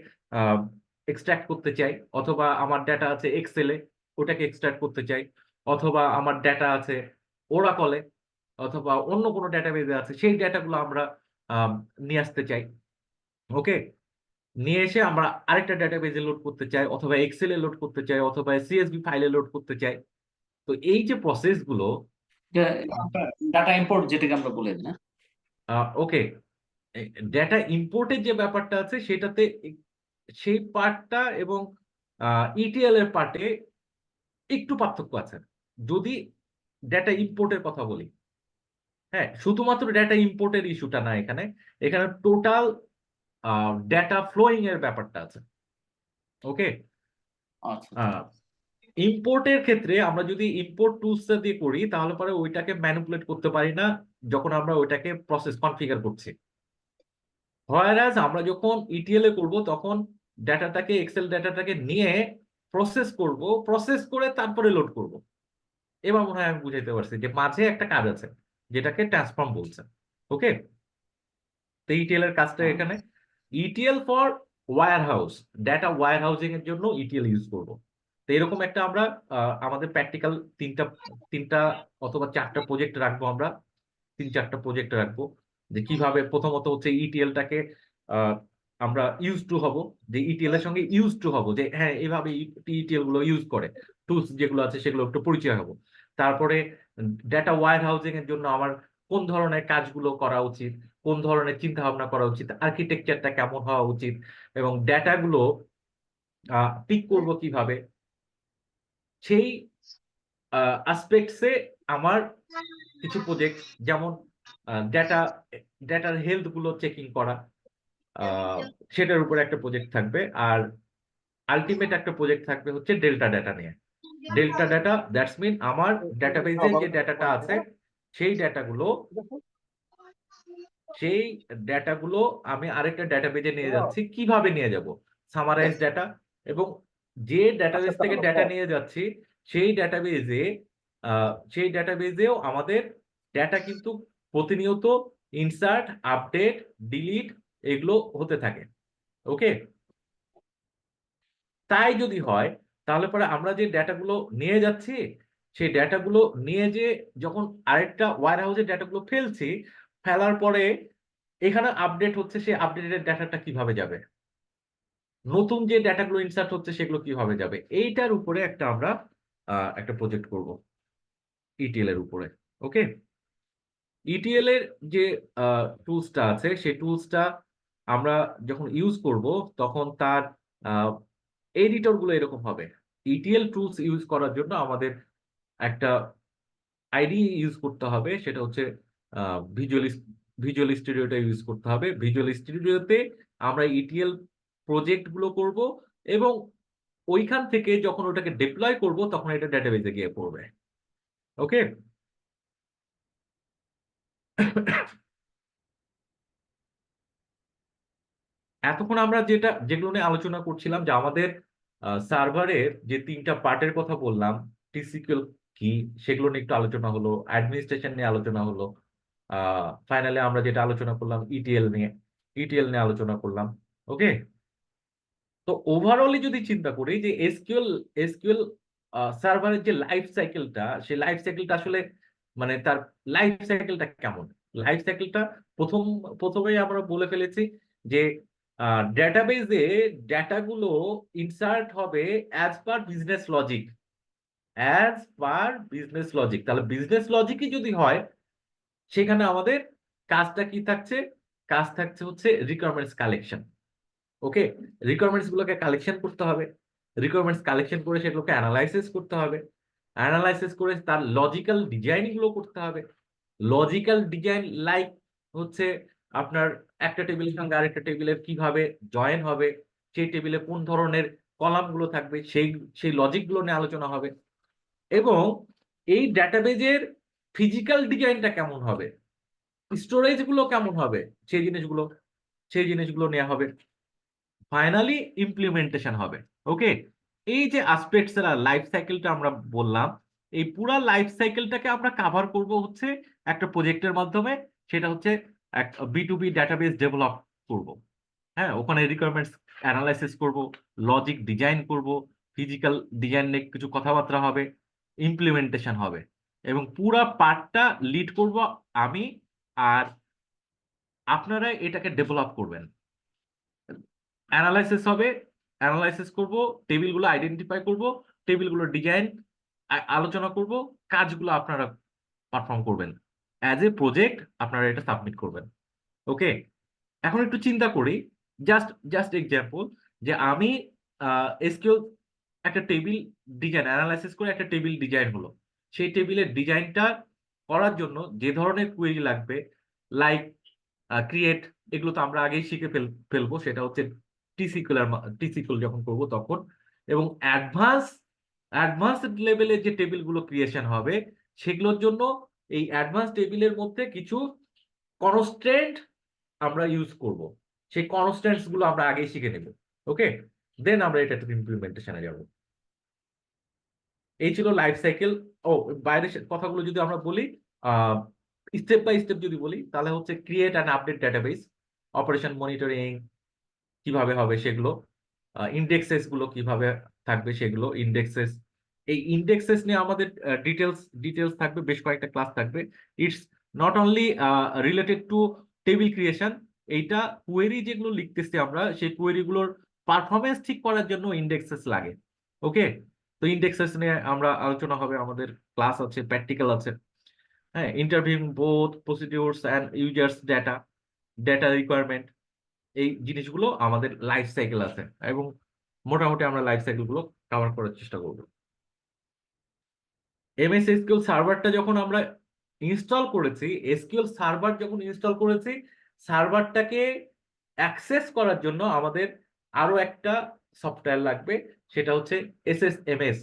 এক্সট্রাক্ট করতে চাই, অথবা আমার ডেটা আছে এক্সেলে, ওটাকে এক্সট্রাক্ট করতে চাই, অথবা আমার ডেটা আছে ওরাকলে, অথবা অন্য কোনো ডেটাবেজে আছে, সেই ডেটাগুলো আমরা আম, নিয়ে আসতে চাই। ওকে, নিয়ে এসে আমরা আরেকটা ডেটাবেজে লোড করতে চাই, অথবা এক্সেলে লোড করতে চাই, অথবা সিএসভি ফাইলে লোড করতে চাই। তো এই যে প্রসেসগুলো, ডাটা ইম্পোর্ট যেটাকে আমরা বলি না। ওকে, ডেটা ইম্পোর্টের যে ব্যাপারটা আছে সেটাতে সেই পার্টটা এবং ইটিএল এর পার্টে একটু পার্থক্য আছে। যদি ডেটা ইম্পোর্টের কথা বলি, হ্যাঁ, শুধুমাত্র ডেটা ইম্পোর্টের ইস্যুটা না, এখানে এখানে টোটাল ডেটা ফ্লোয়িং এর ব্যাপারটা আছে। ওকে, আচ্ছা। ইম্পোর্টের ক্ষেত্রে আমরা যদি ইম্পোর্ট টুলসটা দিয়ে করি তাহলে পরে ওইটাকে ম্যানিপুলেট করতে পারি না যখন আমরা ওইটাকে প্রসেস কনফিগার করছি। হোয়ারাজ আমরা যখন ইটিএল এ করব তখন ডাটাটাকে, এক্সেল ডাটাটাকে নিয়ে প্রসেস করব, প্রসেস করে তারপরে লোড করব। এবার মনে হয় আমি বুঝাইতে পারছি যে মাঝে একটা কাজ আছে যেটাকে ট্রান্সফর্ম বলছে। ওকে, তো ইটিএল এর কাজটা এখানে ETL for warehouse, data warehousing এর জন্য ইটিএল ইউজ করব। তো এরকম একটা আমরা আমাদের প্র্যাকটিক্যাল তিনটা তিনটা অথবা চারটা প্রজেক্ট রাখবো আমরা। 3-4টা প্রজেক্ট রাখবো, যে কিভাবে প্রথমত হচ্ছে ইটিএলটাকে আমরা ইউজ টু হব, যে ইটিএল এর সঙ্গে ইউজ টু হব, যে হ্যাঁ এইভাবে ইটিএল গুলো ইউজ করে, টুলস যেগুলো আছে সেগুলো একটু পরিচয় হব। তারপরে ডেটা ওয়্যার হাউসিং এর জন্য আমার কোন ধরনের কাজগুলো করা উচিত, কোন ধরনের চিন্তা ভাবনা করা উচিত, আর্কিটেকচারটা কেমন হওয়া উচিত, এবং ডেটাগুলো পিক করব কিভাবে, সেই আসপেক্টসে আমার কিছু প্রজেক্ট, যেমন ডেটা ডেটার হেলথ গুলো চেকিং করা, আহ, সেটার উপর একটা প্রজেক্ট থাকবে। আর আলটিমেট একটা প্রজেক্ট থাকবে হচ্ছে ডেল্টা ডাটা নিয়ে। ডেল্টা ডাটা দ্যাটস মিন আমার ডেটাবেজে যে ডাটাটা আছে সেই ডাটাগুলো সেই ডাটাগুলো আমি আরেকটা ডাটাবেজে নিয়ে যাচ্ছি, কিভাবে নিয়ে যাব? Summarize data. এবং যে ডাটাবেস থেকে ডাটা নিয়ে যাচ্ছি সেই ডাটাবেজে সেই ডাটাবেজেও আমাদের ডাটা কিন্তু প্রতিনিয়ত ইনসার্ট, আপডেট, ডিলিট এগুলো হতে থাকে। ওকে, তাই যদি হয় তাহলে পরে আমরা যে ডেটাগুলো নিয়ে যাচ্ছি সেই ডেটাগুলো নিয়ে যে যখন আরেকটা ওয়্যার হাউসে ডেটাগুলো ফেলছি, ফেলার পরে এখানে আপডেট হচ্ছে, সেই আপডেটেড ডাটাটা কিভাবে যাবে, নতুন যে ডাটাগুলো ইনসার্ট হচ্ছে সেগুলো কিভাবে যাবে, এইটার উপরে একটা আমরা একটা প্রজেক্ট করব ইটিএল এর উপরে। ওকে, ইটিএল এর যে টুলসটা আছে সেই টুলসটা আমরা যখন ইউজ করব তখন তার এডিটর গুলো এরকম হবে। ইটিএল টুলস ইউজ করার জন্য আমাদের একটা আইডি ইউজ করতে হবে, সেটা হচ্ছে ভিজুয়াল ভিজুয়াল স্টুডিওটা ইউজ করতে হবে। ভিজুয়াল স্টুডিওতে আমরা ইটিএল প্রজেক্ট গুলো করব, এবং ওইখান থেকে যখন ওটাকে ডিপ্লয় করব তখন এটা ডেটাবেজে গিয়ে পড়বে। ওকে, এতক্ষণ আমরা যেগুলো নিয়ে আলোচনা করছিলাম, যে আমাদের সার্ভারের যে 3টা পার্টের কথা বললাম, টিসিকিউএল কি, সেগুলো নিয়ে একটু আলোচনা হলো, অ্যাডমিনিস্ট্রেশন নিয়ে আলোচনা হলো, ফাইনালি আমরা যেটা আলোচনা করলাম ইটিএল নিয়ে আলোচনা করলাম। ওকে, তো ওভারঅলি যদি চিন্তা করি যে এসকিউএল সার্ভারের যে লাইফ সাইকেলটা, সেই লাইফ সাইকেলটা আসলে মানে তার লাইফ সাইকেলটা কেমন? লাইফ সাইকেলটা প্রথমেই আমরা বলে ফেলেছি যে ডেটাবেজে ডেটাগুলো ইনসার্ট হবে as per business logic, as per business logic. তাহলে বিজনেস লজিকই যদি হয়, সেখানে আমাদের কাজটা কি থাকছে? কাজ থাকছে হচ্ছে রিকোয়ারমেন্টস কালেকশন। ওকে, রিকোয়ারমেন্টস গুলোকে কালেকশন করতে হবে, রিকোয়ারমেন্টস কালেকশন করে সেগুলোকে অ্যানালাইসিস করতে হবে, অ্যানালাইসিস করে তার লজিক্যাল ডিজাইন গুলো করতে হবে। লজিক্যাল ডিজাইন লাইক হচ্ছে আপনার একটা টেবিলের সঙ্গে আরেকটা টেবিলের কিভাবে জয়েন হবে, সেই টেবিলে কোন ধরনের কলাম গুলো থাকবে, সেই সেই লজিক গুলো নিয়ে আলোচনা হবে। এবং এই ডেটাবেজের ফিজিক্যাল ডিজাইনটা কেমন হবে, স্টোরেজ গুলো কেমন হবে, সেই জিনিসগুলো নেওয়া হবে। ফাইনালি ইমপ্লিমেন্টেশন হবে। ওকে, এই যে আসপেক্টস এর লাইফ সাইকেলটা আমরা বললাম, এই পুরা লাইফ সাইকেলটাকে আমরা কাভার করব হচ্ছে একটা প্রজেক্টের মাধ্যমে। সেটা হচ্ছে এক B2B ডাটাবেস ডেভেলপ করব। হ্যাঁ, ওখানে রিকোয়ারমেন্টস অ্যানালাইসিস করব, লজিক ডিজাইন করব, ফিজিক্যাল ডিজাইন নিয়ে কিছু কথাবার্তা হবে, ইমপ্লিমেন্টেশন হবে, এবং পুরা পার্টটা লিড করব আমি, আর আপনারা এটাকে ডেভেলপ করবেন। অ্যানালাইসিস হবে, অ্যানালাইসিস করব, টেবিলগুলো আইডেন্টিফাই করব, টেবিলগুলো ডিজাইন আলোচনা করব, কাজগুলো আপনারা পারফর্ম করবেন, অ্যাজ এ প্রজেক্ট আপনারা এটা সাবমিট করবেন। ওকে, এখন একটু চিন্তা করি, জাস্ট জাস্ট এক্সাম্পল, যে আমি এসকিউএল একটা টেবিল ডিজাইন অ্যানালাইসিস করে একটা টেবিল ডিজাইন হলো। সেই টেবিলের ডিজাইনটা করার জন্য যে ধরনের কোয়েরি লাগবে, লাইক ক্রিয়েট, এগুলো তো আমরা আগেই শিখে ফেলবো, সেটা হচ্ছে টিসিকুল যখন করব তখন। এবং অ্যাডভান্স লেভেলের যে টেবিলগুলো ক্রিয়েশন হবে, সেগুলোর জন্য এই অ্যাডভান্স টেবিলের মধ্যে কিছু কনস্ট্রেন্ট আমরা ইউজ করব। সেই কনস্ট্যান্টস গুলো আমরা আগেই শিখে নেব। ওকে, দেন আমরা এটা ইমপ্লিমেন্টেশনে যাব। এই ছিল লাইফ সাইকেল। ও, বাইরের কথাগুলো যদি আমরা বলি, স্টেপ বাই স্টেপ যদি বলি, তাহলে হচ্ছে create and update database, operation monitoring কিভাবে হবে সেগুলো, ইন্ডেক্সেস গুলো কিভাবে থাকবে সেগুলো, ইন্ডেক্সেস, এই ইন্ডেক্সেস নিয়ে আমাদের ডিটেলস থাকবে, বেশ কয়েকটা ক্লাস থাকবে। It's not only related to table creation, এইটা কোয়েরি যেগুলো লিখতেছি আমরা, সেই কোয়েরি গুলোর পারফরমেন্স ঠিক করার জন্য ইন্ডেক্সেস লাগে। ওকে, তো ইন্ডেক্সেস নিয়ে আমরা আলোচনা হবে, আমাদের ক্লাস আছে, প্র্যাকটিক্যাল আছে। হ্যাঁ, interview both procedures and users data requirement, এই জিনিসগুলো আমাদের লাইফ সাইকেল আছে, এবং মোটামুটি আমরা লাইফ সাইকেল গুলো কভার করার চেষ্টা করব। এমএস এসকিউএল সার্ভারটা যখন আমরা ইনস্টল করেছি, এসকিউএল সার্ভার যখন ইনস্টল করেছি, সার্ভারটাকে অ্যাক্সেস করার জন্য আমাদের আরো একটা সফটওয়্যার লাগবে, সেটা হচ্ছে SSMS,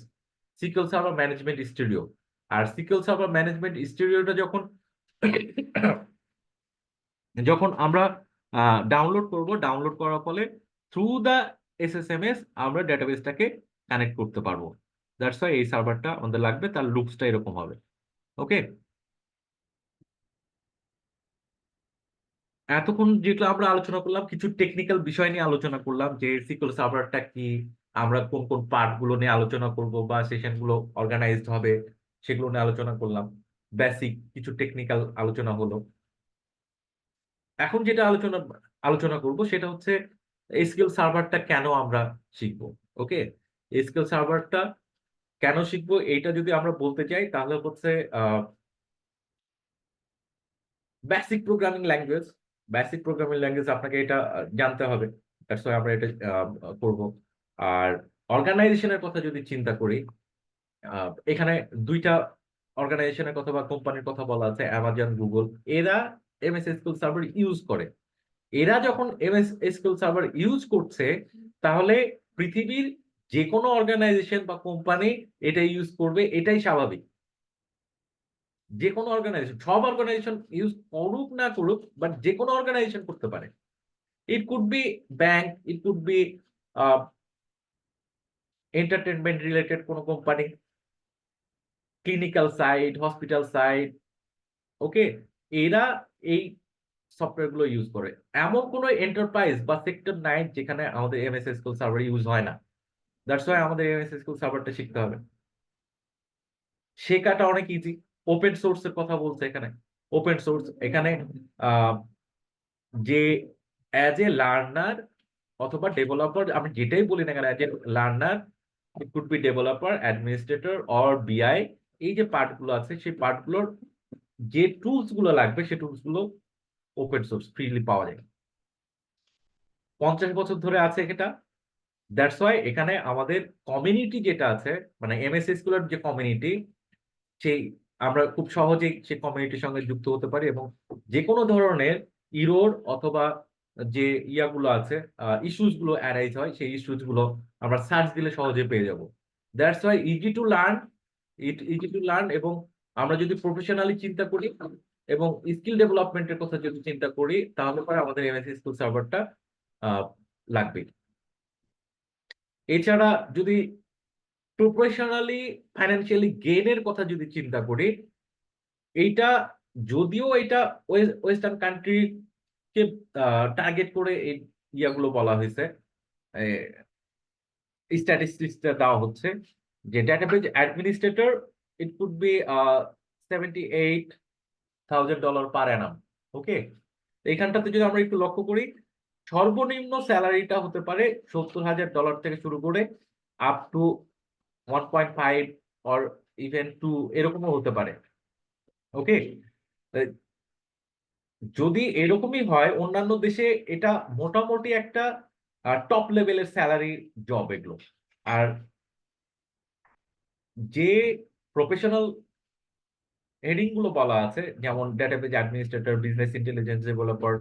SQL server management studio. আর সিকিউএল সার্ভার ম্যানেজমেন্ট স্টুডিওটা যখন আমরা ডাউনলোড করব, ডাউনলোড করার ফলে থ্রু দ্য SSMS আমরা ডেটাবেসটাকে কানেক্ট করতে পারবো। দ্যাটস ওয়াই এই সার্ভারটা আমাদের লাগবে, তার লুকসটা এরকম হবে। ওকে, এতক্ষণ যেটা আমরা আলোচনা করলাম, কিছু টেকনিক্যাল বিষয় নিয়ে আলোচনা করলাম, যে সিকিউএল সার্ভারটা কি, আমরা কোন কোন পার্ট গুলো নিয়ে আলোচনা করব, বা সেশন গুলো অর্গানাইজড হবে, সেগুলো নিয়ে আলোচনা করলাম। বেসিক কিছু টেকনিক্যাল আলোচনা হলো। এখন যেটা আলোচনা করব সেটা হচ্ছে এসকিউএল সার্ভারটা কেন আমরা শিখবো। ওকে, এসকিউএল সার্ভারটা কেন শিখবো, এইটা যদি আমরা বলতে চাই, তাহলে হচ্ছে বেসিক প্রোগ্রামিং ল্যাঙ্গুয়েজ আপনাকে এটা জানতে হবে। দ্যাটস ওয়াই আমরা এটা করব। আর অর্গানাইজেশনের কথা যদি চিন্তা করি, এখানে দুইটা অর্গানাইজেশনের কথা বা কোম্পানির কথা বলা আছে, অ্যামাজন, গুগল। এরা এমএস এসকিউএল সার্ভার ইউজ করে। এরা যখন এমএস এসকিউএল সার্ভার ইউজ করছে, তাহলে পৃথিবীর যে কোনো অর্গানাইজেশন বা কোম্পানি এটা ইউজ করবে, এটাই স্বাভাবিক। যে কোনো অর্গানাইজেশন, সব অর্গানাইজেশন ইউজ করুক না করুক, বাট যে কোনো অর্গানাইজেশন করতে পারে। It could be bank, it could be entertainment related কোনো company, clinical site, hospital site. Okay, এরা এই সফটওয়্যার গুলো ইউজ করে। এমন কোনো এন্টারপ্রাইজ বা সেক্টর নাই যেখানে আমাদের এমএস এসকিউএল সার্ভার ইউজ হয় না। দ্যাটস ওয়াই আমাদের এমএস এসকিউএল সার্ভারটা শিখতে হবে। শেখাটা অনেক ইজি। ওপেন সোর্স এর কথা বলছে এখানে। ওপেন সোর্স এখানে যে অ্যাজ এ লার্নার অথবা ডেভেলপার, আমি যেটাই বলি না কেন, as a learner it could B developer, administrator or বিআই, এই যে পার্টগুলো আছে সেই পার্টগুলোর যে টুলস গুলো লাগবে সেই টুলস গুলো ওপেন সোর্স ফ্রিলি পাওয়া যায়। 50 বছর ধরে আছে এটা। দ্যাটস ওয়াই এখানে আমাদের কমিউনিটি যেটা আছে, মানে এমএসসি স্কুলের যে কমিউনিটি, সেই আমরা খুব সহজেই সেই কমিউনিটির সঙ্গে যুক্ত হতে পারি এবং যে কোনো ধরনের ইরোর অথবা যে ইয়াগুলো আছে, ইস্যুস গুলো অ্যারাইজ হয়, সেই ইস্যুস গুলো আমরা সার্চ দিলে সহজে পেয়ে যাব। That's why easy to learn. এবং আমরা যদি প্রফেশনালি চিন্তা করি এবং স্কিল ডেভেলপমেন্টের কথা যদি চিন্তা করি, তাহলে পরে আমাদের এমএসসি স্কুল সার্ভারটা লাগবে। এছাড়া যদি প্রফেশনালি ফাইন্যান্সিয়ালি গেইনের কথা যদি চিন্তা করি, এইটা যদিও এটা ওয়েস্টার্ন কান্ট্রিকে টার্গেট করে এই ইয়াগুলো বলা হয়েছে, স্ট্যাটিস্টিক্সটা দেওয়া হচ্ছে যে database administrator it could B $78,000 পার অ্যানাম। ওকে, এইখানটাতে যদি আমরা একটু লক্ষ্য করি, সর্বনিম্ন স্যালারিটা হতে পারে $70,000 থেকে শুরু করে আপ টু 1.5 অর ইভেন 2 এরকমও হতে পারে। ওকে, যদি এরকমই হয় অন্যান্য দেশে এটা মোটামুটি একটা টপ লেভেলের স্যালারি জব এগুলো। আর যে প্রফেশনাল হেডিং গুলো বলা আছে, যেমন database administrator, business intelligence developer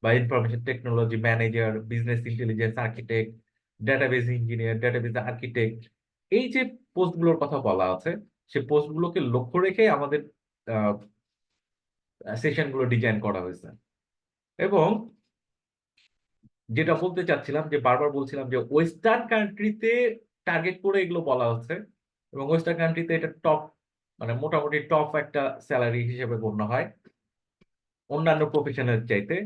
বা information technology manager, business intelligence architect, database engineer, database architect, এই যে পোস্টগুলোর কথা বলা আছে, সে পোস্টগুলোকে লক্ষ্য রেখে আমাদের সেশনগুলো ডিজাইন করা হয়েছে। এবং যেটা বলতে চাচ্ছিলাম, যে বারবার বলছিলাম যে ওয়েস্টার্ন কান্ট্রিতে টার্গেট করে এগুলো বলা হচ্ছে, এবং ওয়েস্টার্ন কান্ট্রিতে এটা টপ, মানে মোটামুটি টপ একটা স্যালারি হিসেবে গণ্য হয় অন্যান্য প্রফেশনের চাইতে।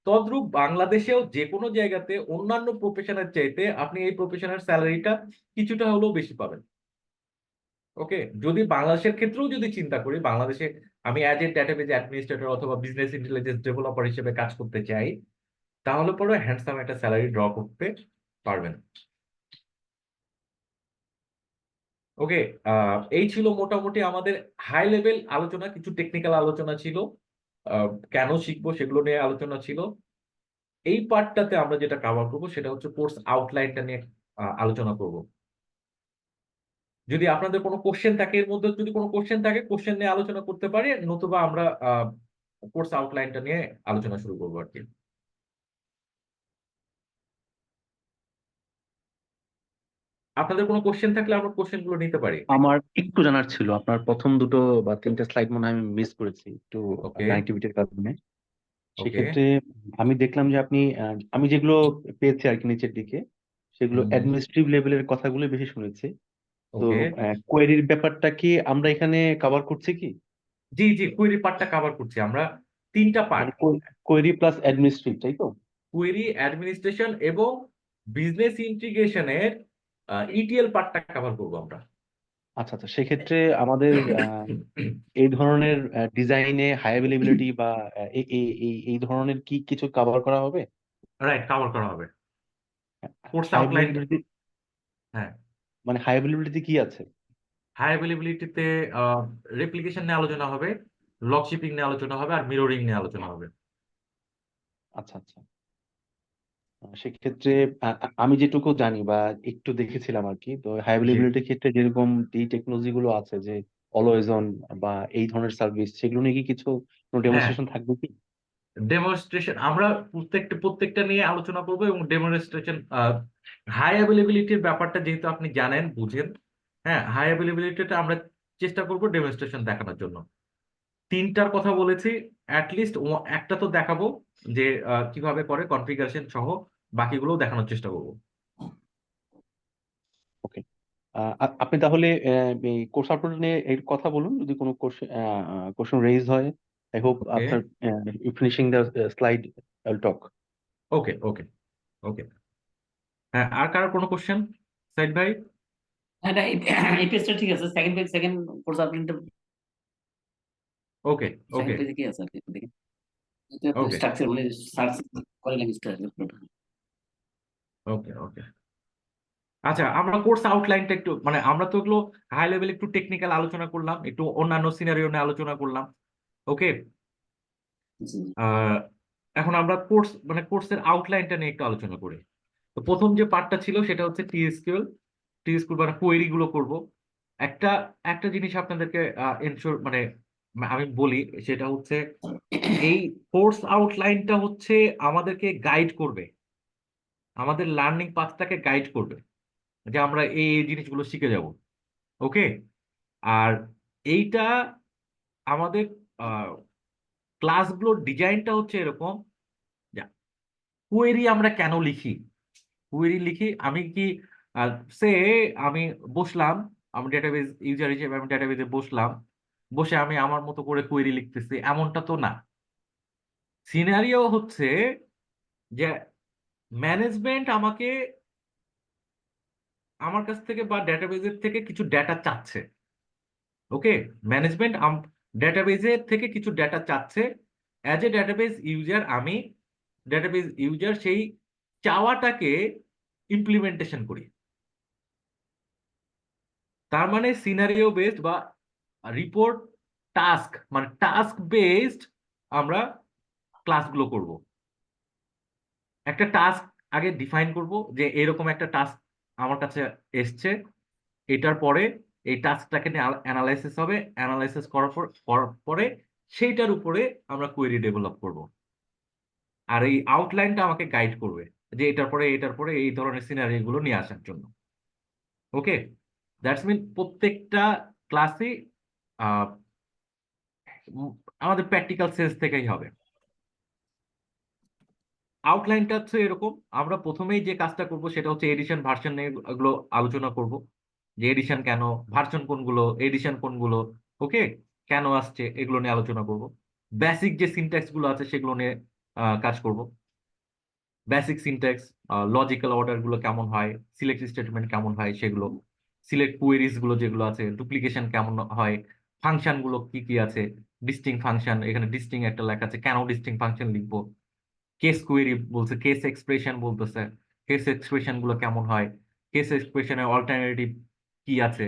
তদ্রূপ বাংলাদেশেও যে কোনো জায়গাতে অন্যান্য প্রফেশনের চাইতে আপনি এই প্রফেশনের স্যালারিটা কিছুটা হলেও বেশি পাবেন। ওকে, যদি বাংলাদেশের ক্ষেত্রেও যদি চিন্তা করি, বাংলাদেশে আমি অ্যাজ এ ডেটাবেজ অ্যাডমিনিস্ট্রেটর অথবা বিজনেস ইন্টেলিজেন্স ডেভেলপার হিসেবে কাজ করতে চাই, তাহলে পরে হ্যান্ডসাম একটা স্যালারি ড্র করতে পারবেন। ওকে, এই ছিল মোটামুটি আমাদের হাই লেভেল আলোচনা, কিছু টেকনিক্যাল আলোচনা ছিল, কেন শিখবো সেগুলো নিয়ে আলোচনা ছিল। এই পার্টটাতে আমরা যেটা কভার করবো সেটা হচ্ছে কোর্স আউটলাইনটা নিয়ে আলোচনা করব। যদি আপনাদের কোনো কোশ্চেন থাকে, এর মধ্যে যদি কোনো কোশ্চেন থাকে, কোশ্চেন নিয়ে আলোচনা করতে পারি, নতুবা আমরা কোর্স আউটলাইনটা নিয়ে আলোচনা শুরু করবো আর কি। আপনাদের কোনো কোশ্চেন থাকলে আমরা কোশ্চেন গুলো নিতে পারি। আমার একটু জানার ছিল, আপনার প্রথম দুটো বা তিনটা স্লাইড মনে হয় আমি মিস করেছি একটু ওকে, কানেক্টিভিটির কারণে। ওকে, সেক্ষেত্রে আমি দেখলাম যে আপনি আমি যেগুলো পেয়েছি আর কি নিচের দিকে, সেগুলো অ্যাডমিনিস্ট্রেটিভ লেভেলের কথাগুলো বেশি শুনেছি। তো ওকে। কোয়েরির ব্যাপারটা কি আমরা এখানে কভার করছি কি? জি জি, কুয়েরি পার্টটা কভার করছি আমরা, তিনটা পার্ট: মানে কোয়েরি প্লাস অ্যাডমিনিস্ট্রেটিভ, তাই তো? কুয়েরি, অ্যাডমিনিস্ট্রেশন এবং বিজনেস ইন্টিগ্রেশনের ইটিএল পার্টটা কভার করবো আমরা। আচ্ছা আচ্ছা, সেক্ষেত্রে আমাদের এই ধরনের ডিজাইনে হাই অ্যাভেলেবিলিটি বা এই এই এই এই ধরনের কি কিছু কভার করা হবে? রাইট, কভার করা হবে কোর্স হাই আউটলাইন। অ্যাভেলেবিলিটি হ্যাঁ, মানে হাই অ্যাভেলেবিলিটি কি আছে? হাই অ্যাভেলেবিলিটিতে রেপ্লিকেশন নিয়ে আলোচনা হবে, লক শিপিং নিয়ে আলোচনা হবে, আর মিররিং নিয়ে আলোচনা হবে। আচ্ছা আচ্ছা, সেক্ষেত্রে আমি যেটুকু জানি বা একটু দেখেছিলাম আর কি, তো হাই জি, অ্যাভেলেবিলিটির ক্ষেত্রে যেরকম এই টেকনোলজি গুলো আছে যে অলওয়েজ অন বা এই ধরনের সার্ভিস, সেগুলো নিয়ে কি কিছু হ্যাঁ, ডেমনস্ট্রেশন থাকবে কি? ডেমনস্ট্রেশন আমরা প্রত্যেকটা নিয়ে আলোচনা করবো, এবং ডেমনস্ট্রেশন হাই অ্যাভেলেবিলিটির ব্যাপারটা যেহেতু আপনি জানেন, বুঝেন, হ্যাঁ, হাই অ্যাভেলেবিলিটিটা আমরা চেষ্টা করবো ডেমনস্ট্রেশন দেখানোর জন্য। তিনটার কথা বলেছি, অ্যাটলিস্ট একটা তো দেখাবো যে কিভাবে করে কনফিগারেশন সহ, বাকিগুলোও দেখানোর চেষ্টা করবো। ওকে, আপনি তাহলে এই কোর্স আউটপুট নিয়ে এর কথা বলুন, যদি কোনো কোশ্চেন রেইজ হয়। I hope okay, after finishing the slide I will talk. Okay, okay, okay. হ্যাঁ, আর কারো কোনো কোশ্চেন, সাইদ ভাই? হ্যাঁ, এই পেজটা ঠিক আছে। সেকেন্ড পেজ, সেকেন্ড কোর্স আপডেটটা ওকে, ওকে, সেকেন্ড পেজে কি আছে আর কি দেখি। ওকে, স্ট্রাকচার মানে সার্চ করে ল্যাঙ্গুয়েজটা ওকে ওকে। আচ্ছা, আমরা কোর্স আউটলাইনটা একটু মানে আমরা তো এগুলো হাই লেভেল একটু টেকনিক্যাল আলোচনা করলাম, একটু অন্যান্য সিনারিও নিয়ে আলোচনা করলাম। ওকে। জি। এখন আমরা কোর্সের আউটলাইনটা নিয়ে একটু আলোচনা করি। তো প্রথম যে পার্টটা ছিল সেটা হচ্ছে টিএসকিউএল মানে কোয়েরি গুলো করব। একটা একটা জিনিস আপনাদেরকে এনশোর মানে আমি বলি, সেটা হচ্ছে এই কোর্স আউটলাইনটা হচ্ছে আমাদেরকে গাইড করবে, আমাদের লার্নিং পাথটাকে গাইড করবে, যে আমরা এই জিনিসগুলো শিখে যাব। ওকে। আর এইটা আমাদের ক্লাসগুলোর ডিজাইনটা হচ্ছে এরকম, যে কোয়েরি আমরা কেন লিখি, কোয়েরি লিখি আমি কি সে আমি বসলাম, আমি ডেটাবেজ ইউজার হিসেবে আমি ডেটাবেজে বসলাম, বসে আমি আমার মতো করে কোয়েরি লিখতেছি, এমনটা তো না। সিনারিও হচ্ছে যে ম্যানেজমেন্ট আমাকে আমার কাছ থেকে বা ডেটাবেজের থেকে কিছু ডেটা চাচ্ছে। ওকে। ম্যানেজমেন্ট ডেটাবেজের থেকে কিছু ডেটা চাচ্ছে, অ্যাজ এ ডেটাবেজ ইউজার আমি ডেটাবেজ ইউজার সেই চাওয়াটাকে ইমপ্লিমেন্টেশন করি। তার মানে সিনারিও বেসড বা রিপোর্ট টাস্ক মানে টাস্ক বেসড আমরা ক্লাসগুলো করব। একটা টাস্ক আগে ডিফাইন করব, যে এরকম একটা টাস্ক আমার কাছে এসছে, এটার পরে এই টাস্কটাকে নিয়ে অ্যানালাইসিস হবে, অ্যানালাইসিস করার পরে সেইটার উপরে আমরা কোয়েরি ডেভেলপ করব। আর এই আউটলাইনটা আমাকে গাইড করবে যে এটার পরে এই ধরনের সিনারিও গুলো নিয়ে আসার জন্য। ওকে। দ্যাটস মিন প্রত্যেকটা ক্লাসে আমাদের প্র্যাকটিক্যাল সেন্স থেকেই হবে। আউটলাইনটা হচ্ছে এরকম, আমরা প্রথমেই যে কাজটা করব সেটা হচ্ছে এডিশন ভার্সন নিয়ে এগুলো আলোচনা করব, যে এডিশন কেন, ভার্সন কোনগুলো, এডিশন কোনগুলো, ওকে, কেন আসছে, এগুলো নিয়ে আলোচনা করব। বেসিক যে সিনট্যাক্স গুলো আছে সেগুলো নিয়ে কাজ করব। বেসিক সিনট্যাক্স, লজিক্যাল অর্ডার গুলো কেমন হয়, সিলেক্ট স্টেটমেন্ট কেমন হয় সেগুলো, সিলেক্ট কোয়েরিজ গুলো যেগুলো আছে, ডুপ্লিকেশন কেমন হয়, ফাংশন গুলো কি কি আছে, ডিস্টিং ফাংশন, এখানে ডিস্টিং একটা লেখা আছে, কেন ডিস্টিং ফাংশন লিখবো, কেস কোয়েরি বলছে, কেস এক্সপ্রেশন বলতেছে, কেস এক্সপ্রেশন গুলো কেমন হয়, কেস এক্সপ্রেশনের অল্টারনেটিভ কি আছে,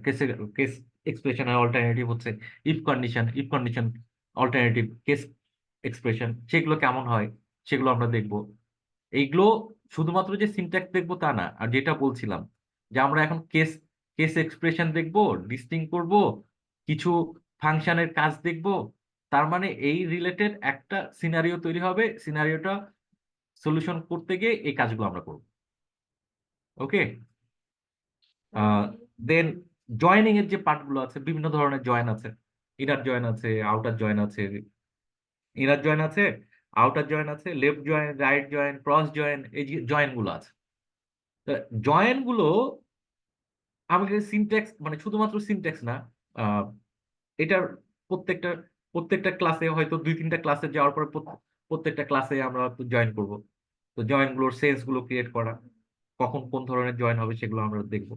কেস কেস এক্সপ্রেশনের অল্টারনেটিভ হচ্ছে if condition alternative case expression, সেগুলো কেমন হয় সেগুলো আমরা দেখব। এইগুলো শুধুমাত্র যে সিনট্যাক্স দেখবো তা না, আর যেটা বলছিলাম যে আমরা এখন কেস কেস এক্সপ্রেশন দেখবো, ডিস্টিং করব, কিছু ফাংশনের কাজ দেখব। তার মানে এই রিলেটেড একটা সিনারিও তৈরি হবে, সিনারিওটা সলিউশন করতে গিয়ে এই কাজগুলো আমরা করব। ওকে। দেন জয়েনিং এর যে পার্টগুলো আছে, বিভিন্ন ধরনের জয়েন আছে, ইনার জয়েন আছে, আউটার জয়েন আছে, ইনার জয়েন আছে, আউটার জয়েন আছে, left join, right join, cross join, এই যে জয়েন গুলো আছে। জয়েন গুলো আমাকে সিনট্যাক্স মানে শুধুমাত্র সিনট্যাক্স না, আহ, এটার প্রত্যেকটা প্রত্যেকটা ক্লাসে হয়তো দুই তিনটা ক্লাসে যাওয়ার পরে প্রত্যেকটা ক্লাসে আমরা জয়েন করব। তো জয়েন গুলোর সেন্স গুলো ক্রিয়েট করা, কখন কোন ধরনের জয়েন হবে সেগুলো আমরা দেখব।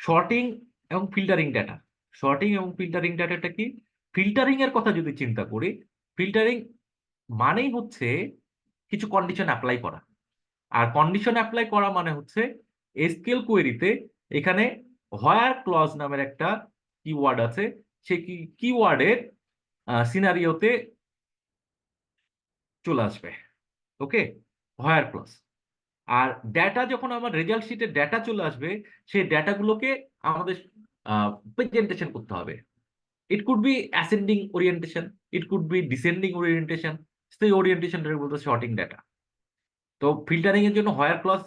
শর্টিং এবং ফিল্টারিং ডাটা, শর্টিং এবং ফিল্টারিং ডাটাটা কি, ফিল্টারিং এর কথা যদি চিন্তা করি, ফিল্টারিং মানেই হচ্ছে কিছু কন্ডিশন অ্যাপ্লাই করা। আর কন্ডিশন অ্যাপ্লাই করা মানে হচ্ছে এসকিউএল কোয়েরিতে এখানে হোয়ার ক্লজ নামের একটা কিওয়ার্ড আছে, সেই কিওয়ার্ডের সিনারিওতে চলে আসবে। ওকে। হোয়ার ক্লজ। আর ডেটা যখন আমার রেজাল্ট শিটে ডেটা চলে আসবে, সেই ডেটাগুলোকে আমাদের প্রেজেন্টেশন করতে হবে। ইট could B ascending orientation, it could B descending orientation, সেই ওরিয়েন্টেশনটাকে বলতে শর্টিং ডেটা। তো ফিল্টারিং এর জন্য হোয়ার ক্লজ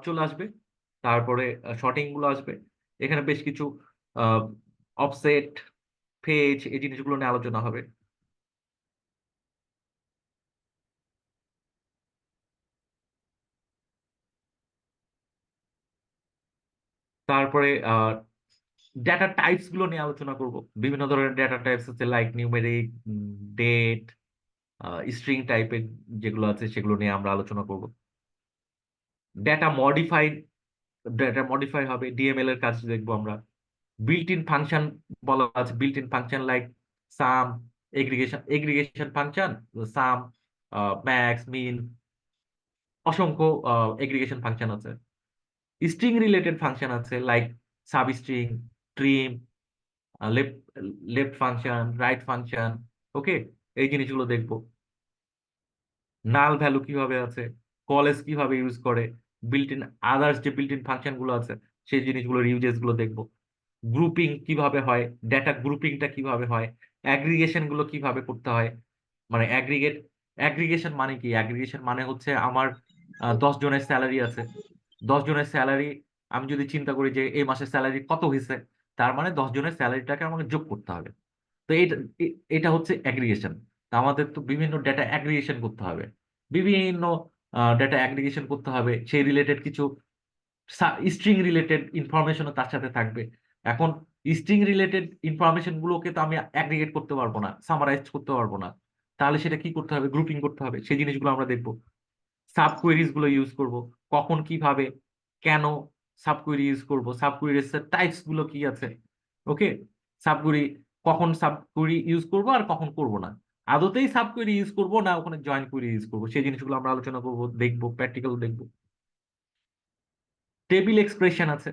চলে আসবে, তারপরে শর্টিং গুলো আসবে। এখানে বেশ কিছু অফসেট, ফেজ, এই জিনিসগুলো নিয়ে আলোচনা হবে। তারপরে ডেটা টাইপস গুলো নিয়ে আলোচনা করব। বিভিন্ন ধরনের ডেটা টাইপস আছে, লাইক নিউমেরিক, ডেট, স্ট্রিং টাইপের যেগুলো আছে সেগুলো নিয়ে আমরা আলোচনা করব। ডেটা মডিফাইড, ডেটা মডিফাই হবে, ডিএমএল এর কাজ দেখবো আমরা। বিল্ট ইন ফাংশন বলা আছে, built in function like sum, aggregation function, sum, max, min, অসংখ্য এগ্রিগেশন ফাংশন আছে। স্ট্রিং রিলেটেড ফাংশন আছে like sub string, trim, left left function, right function. Okay, এই জিনিসগুলো দেখবো। নাল ভ্যালু কিভাবে আছে, কলেজ কিভাবে ইউজ করে, বিল্ট ইন আদার্স যে বিল্ট ইন ফাংশন গুলো আছে সেই জিনিসগুলোর ইউজেস গুলো দেখবো। গ্রুপিং কিভাবে হয়, ডেটা গ্রুপিংটা কিভাবে হয়, অ্যাগ্রিগেশন গুলো কিভাবে করতে হয়। মানে অ্যাগ্রিগেশন মানে কি? অ্যাগ্রিগেশন মানে হচ্ছে আমার 10 জনের স্যালারি আছে। 10 জনের স্যালারি আমি যদি চিন্তা করি যে এই মাসের স্যালারি কত হয়েছে, তার মানে 10 জনের স্যালারিটাকে আমাকে যোগ করতে হবে। তো এটা হচ্ছে অ্যাগ্রিগেশন। তা আমাদের তো বিভিন্ন ডেটা অ্যাগ্রিগেশন করতে হবে, বিভিন্ন ডেটা অ্যাগ্রিগেশন করতে হবে। সেই রিলেটেড কিছু স্ট্রিং রিলেটেড ইনফরমেশনও তার সাথে থাকবে। এখন স্ট্রিং রিলেটেড ইনফরমেশন গুলোকে তো আমি অ্যাগ্রিগেট করতে পারবো না, সামারাইজ করতে পারবো না। তাহলে সেটা কি করতে হবে? গ্রুপিং করতে হবে। সেই জিনিসগুলো আমরা দেখবো। সাব কোয়েরিজ গুলো ইউজ করব, কখন, কিভাবে, কেন সাব কোয়েরি ইউজ করব, সাব কোয়েরিজ এর টাইপস গুলো কি আছে। ওকে, সাব কোয়েরি কখন সাব কোয়েরি ইউজ করব আর কখন করব না, আদতেই সাব কোয়েরি ইউজ করব না ওখানে জয়েন কোয়েরি ইউজ করব, সেই জিনিসগুলো আমরা আলোচনা করব, দেখবো, প্র্যাকটিক্যাল দেখবো। টেবিল এক্সপ্রেশন আছে।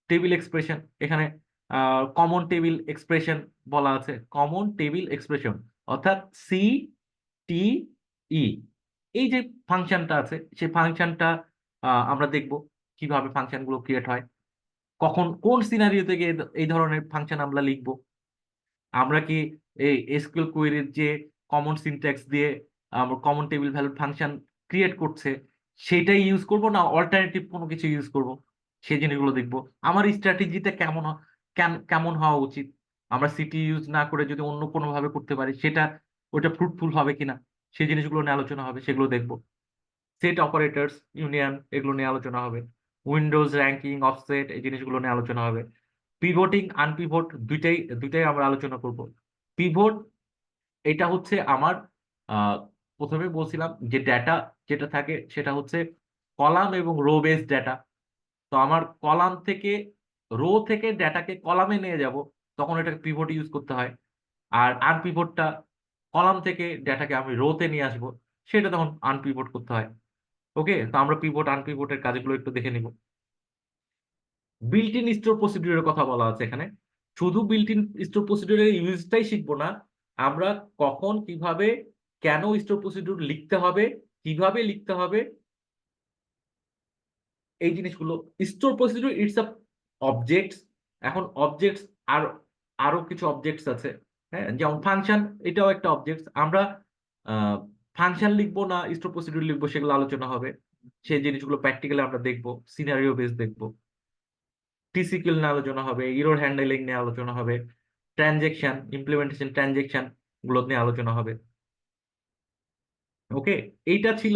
টেবিল এক্সপ্রেশন এখানে কমন টেবিল এক্সপ্রেশন বলা আছে। কমন টেবিল এক্সপ্রেশন অর্থাৎ CTE, এই যে ফাংশনটা আছে সেই ফাংশনটা আমরা দেখব কিভাবে ফাংশন গুলো ক্রিয়েট হয়, কখন কোন সিনারিও থেকে এই ধরনের ফাংশন আমরা লিখবো। আমরা কি এই এসকিউএল কোয়েরির যে কমন সিনট্যাক্স দিয়ে আমরা common table value function create করছে সেটাই ইউজ করব না অল্টারনেটিভ কোনো কিছু ইউজ করব, সেই জিনিসগুলো দেখবো। আমার স্ট্র্যাটেজিটা কেমন হওয়া উচিত। আমরা সিটি ইউজ না করে যদি অন্য কোনো ভাবে করতে পারি সেটা ওটা ফ্রুটফুল হবে কিনা, সেই জিনিসগুলো নিয়ে আলোচনা হবে, সেগুলো দেখবো। সেট অপারেটরস, ইউনিয়ন, এগুলো নিয়ে আলোচনা হবে। উইন্ডোজ র্যাঙ্কিং, অফসেট, এই জিনিসগুলো নিয়ে আলোচনা হবে। পিভটিং, আনপিভট দুইটাই দুইটাই আমরা আলোচনা করব। পিভট এটা হচ্ছে আমার আহ প্রথমে বলছিলাম যে ডেটা যেটা থাকে সেটা হচ্ছে কলাম এবং রো বেস ডেটা। তো আমার কলাম থেকে, রো থেকে ডেটাকে কলামে নিয়ে যাব, তখন এটাকে পিভট ইউজ করতে হয়। আর আনপিভটটা কলাম থেকে ডেটাকে আমি রোতে নিয়ে আসবো, সেটা তখন আনপিভট করতে হয়। ওকে, তো আমরা পিভট আনপিভটের কাজগুলো একটু দেখে নিব। বিল্ট ইন স্টোর প্রসিডিউরের কথা বলা আছে এখানে। শুধু বিল্ট ইন স্টোর প্রসিডিউরের ইউজটাই শিখবো না, আমরা কখন, কিভাবে, কেন স্টোর প্রসিডিউর লিখতে হবে, কিভাবে লিখতে হবে, এই জিনিসগুলো। Store procedure it's a objects. এখন অবজেক্টস আর আরো কিছু অবজেক্টস আছে, হ্যাঁ, যেমন ফাংশন, এটাও একটা অবজেক্টস। আমরা ফাংশন লিখবো না স্টোর প্রসিডিউর লিখবো সেগুলো আলোচনা হবে। সেই জিনিসগুলো প্র্যাকটিক্যালি আমরা দেখবো, সিনারিও বেস দেখবো। টিসিকিউএল নিয়ে আলোচনা হবে, এরর হ্যান্ডলিং নিয়ে আলোচনা হবে, ট্রানজেকশন, ইমপ্লিমেন্টেশন ট্রানজেকশন গুলো নিয়ে আলোচনা হবে। ওকে, এইটা ছিল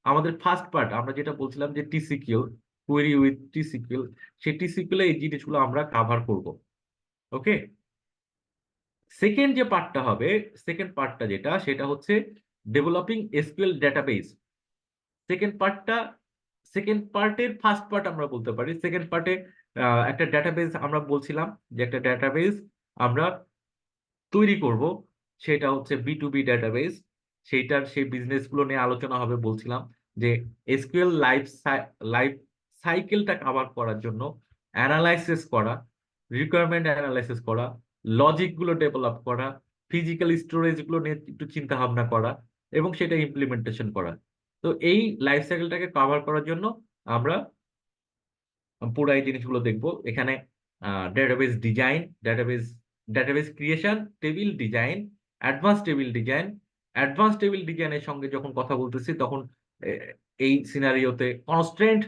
আমাদের ফার্স্ট পার্ট। আমরা যেটা বলছিলাম যে টিসিকিউএল, কোয়েরি উইথ টিসিকিউএল, সেই টিসিকিউএল এই জিনিসগুলো আমরা কাভার করব। ওকে, সেকেন্ড যে পার্টটা হবে, সেকেন্ড পার্টটা যেটা সেটা হচ্ছে ডেভেলপিং এসকিউএল ডেটাবেস। সেকেন্ড পার্টটা, সেকেন্ড পার্টের ফার্স্ট পার্ট আমরা বলতে পারি। সেকেন্ড পার্টে একটা ডেটাবেস আমরা বলছিলাম যে একটা ডেটাবেস আমরা তৈরি করব, সেটা হচ্ছে B2B ডেটাবেস। সেই বিজনেস গুলো নিয়ে আলোচনা হবে বলছিলাম, যে এসকিউএল লাইফ সাইকেলটা কভার করার জন্য অ্যানালাইসিস করা, রিকোয়ারমেন্ট অ্যানালাইসিস করা, লজিক গুলো ডেভেলপ করা, ফিজিক্যাল স্টোরেজ গুলো নিয়ে একটু চিন্তা ভাবনা করা এবং সেটা ইমপ্লিমেন্টেশন করা। তো এই লাইফ সাইকেলটাকে কভার করার জন্য আমরা পুরো এই জিনিসগুলো দেখবো এখানে। Database design, database creation, table design, advance table ডিজাইনের সঙ্গে যখন কথা বলতেছি তখন এ- এই সিনারিওতে কনস্ট্রেন্ট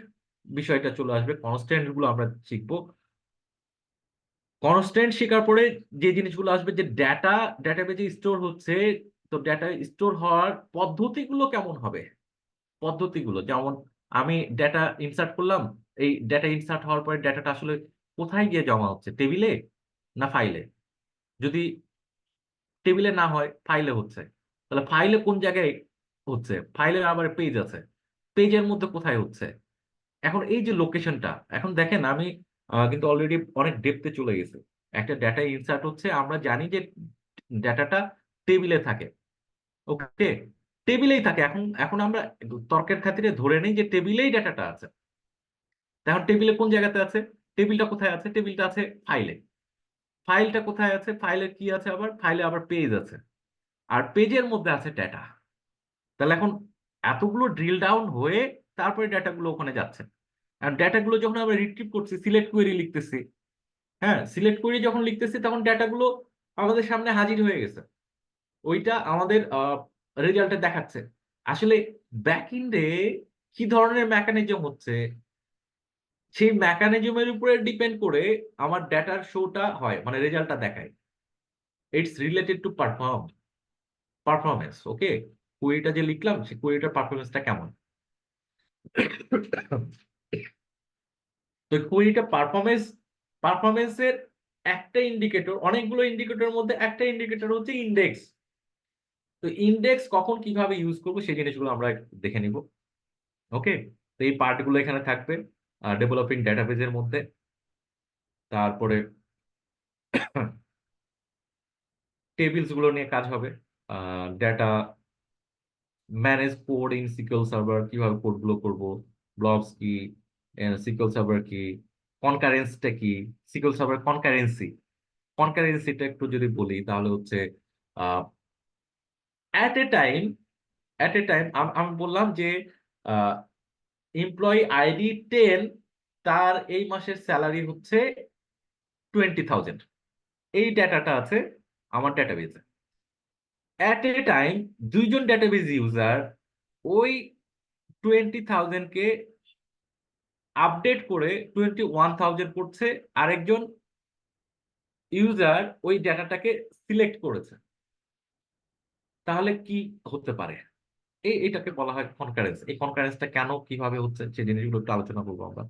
বিষয়টা চলে আসবে। কনস্ট্রেন্ট গুলো আমরা শিখবো। কনস্ট্যান্ট শেখার পরে যে জিনিসগুলো আসবে, যে ডেটাবেজে স্টোর হচ্ছে, তো ডেটা স্টোর হওয়ার পদ্ধতিগুলো কেমন হবে। পদ্ধতিগুলো যেমন আমি ডেটা ইনসার্ট করলাম, এই ডেটা ইনসার্ট হওয়ার পরে ডেটাটা আসলে কোথায় গিয়ে জমা হচ্ছে, টেবিলে না ফাইলে। যদি টেবিলে না হয় ফাইলে হচ্ছে, তাহলে ফাইলে কোন জায়গায় হচ্ছে, ফাইলের আবার পেজ আছে, পেজের মধ্যে কোথায় হচ্ছে। এখন এই যে লোকেশনটা, এখন দেখেন আমি কিন্তু অলরেডি অনেক ডেপথে চলে গেছে। একটা ডেটা ইনসার্ট হচ্ছে, আমরা জানি যে ডেটাটা টেবিলে থাকে। ওকে, টেবিলেই থাকে। এখন এখন আমরা তর্কের খাতিরে ধরে নেই যে টেবিলেই ডাটাটা আছে। এখন টেবিলে কোন জায়গাতে আছে? টেবিলটা কোথায় আছে? টেবিলটা আছে ফাইলে। ফাইলটা কোথায় আছে? ফাইলের কি আছে? আবার ফাইলে আবার পেজ আছে, আর পেজের মধ্যে আছে ডেটা। তাহলে এখন এতগুলো ড্রিল ডাউন হয়ে তারপরে ডেটাগুলো ওখানে যাচ্ছে। আর ডেটাগুলো যখন আমরা রিট্রিভ করছি, সিলেক্ট কোয়েরি লিখতেছি, হ্যাঁ, সিলেক্ট কোয়েরি যখন লিখতেছি তখন ডেটাগুলো আমাদের সামনে হাজির হয়ে গেছে। ওইটা আমাদের রেজাল্টে দেখাচ্ছে। আসলে ব্যাক এন্ডে কি ধরনের মেকানিজম হচ্ছে, সেই মেকানিজমের উপরে ডিপেন্ড করে আমার ডেটার শোটা হয়, মানে রেজাল্টটা দেখায়। It's related to performance. Okay, কোয়েরিটা যে লিখলাম সেই কোয়েরিটার পারফরমেন্সটা কেমন। তো কোয়েরিটা পারফরমেন্সের একটা ইন্ডিকেটর, অনেকগুলো ইন্ডিকেটরের মধ্যে একটা ইন্ডিকেটর হচ্ছে ইন্ডেক্স। তো ইন্ডেক্স কখন কিভাবে ইউজ করবো সেই জিনিসগুলো আমরা দেখে নিব। ওকে, তো এই পার্টগুলো এখানে থাকবে ডেভেলপিং ডেটাবেজের মধ্যে। তারপরে টেবিলস গুলো নিয়ে কাজ হবে, data manage code in SQL server, কিভাবে কোড গুলো করবো, ব্লবস কি, সিকিউএল সার্ভার কি, কনকারেন্সটা কি, সিকিউএল সার্ভার কনকারেন্সিটা একটু যদি বলি তাহলে হচ্ছে অ্যাট এ টাইম আমি বললাম যে এমপ্লয়ি আইডি 10, তার এই মাসের স্যালারি হচ্ছে 20,000। এই ডাটাটা আছে আমার ডেটাবেজে। অ্যাট এ টাইম দুইজন ডেটাবেজ ইউজার ওই 20,000 কে আপডেট করে 21,000 করছে, আরেকজন ইউজার ওই ডাটাটাকে সিলেক্ট করেছে। তাহলে কি হতে পারে? এটাকে বলা হয় কনকারেন্স। এই কনকারেন্সটা কেন কিভাবে হচ্ছে সেই জিনিসগুলো একটু আলোচনা করবো আমরা।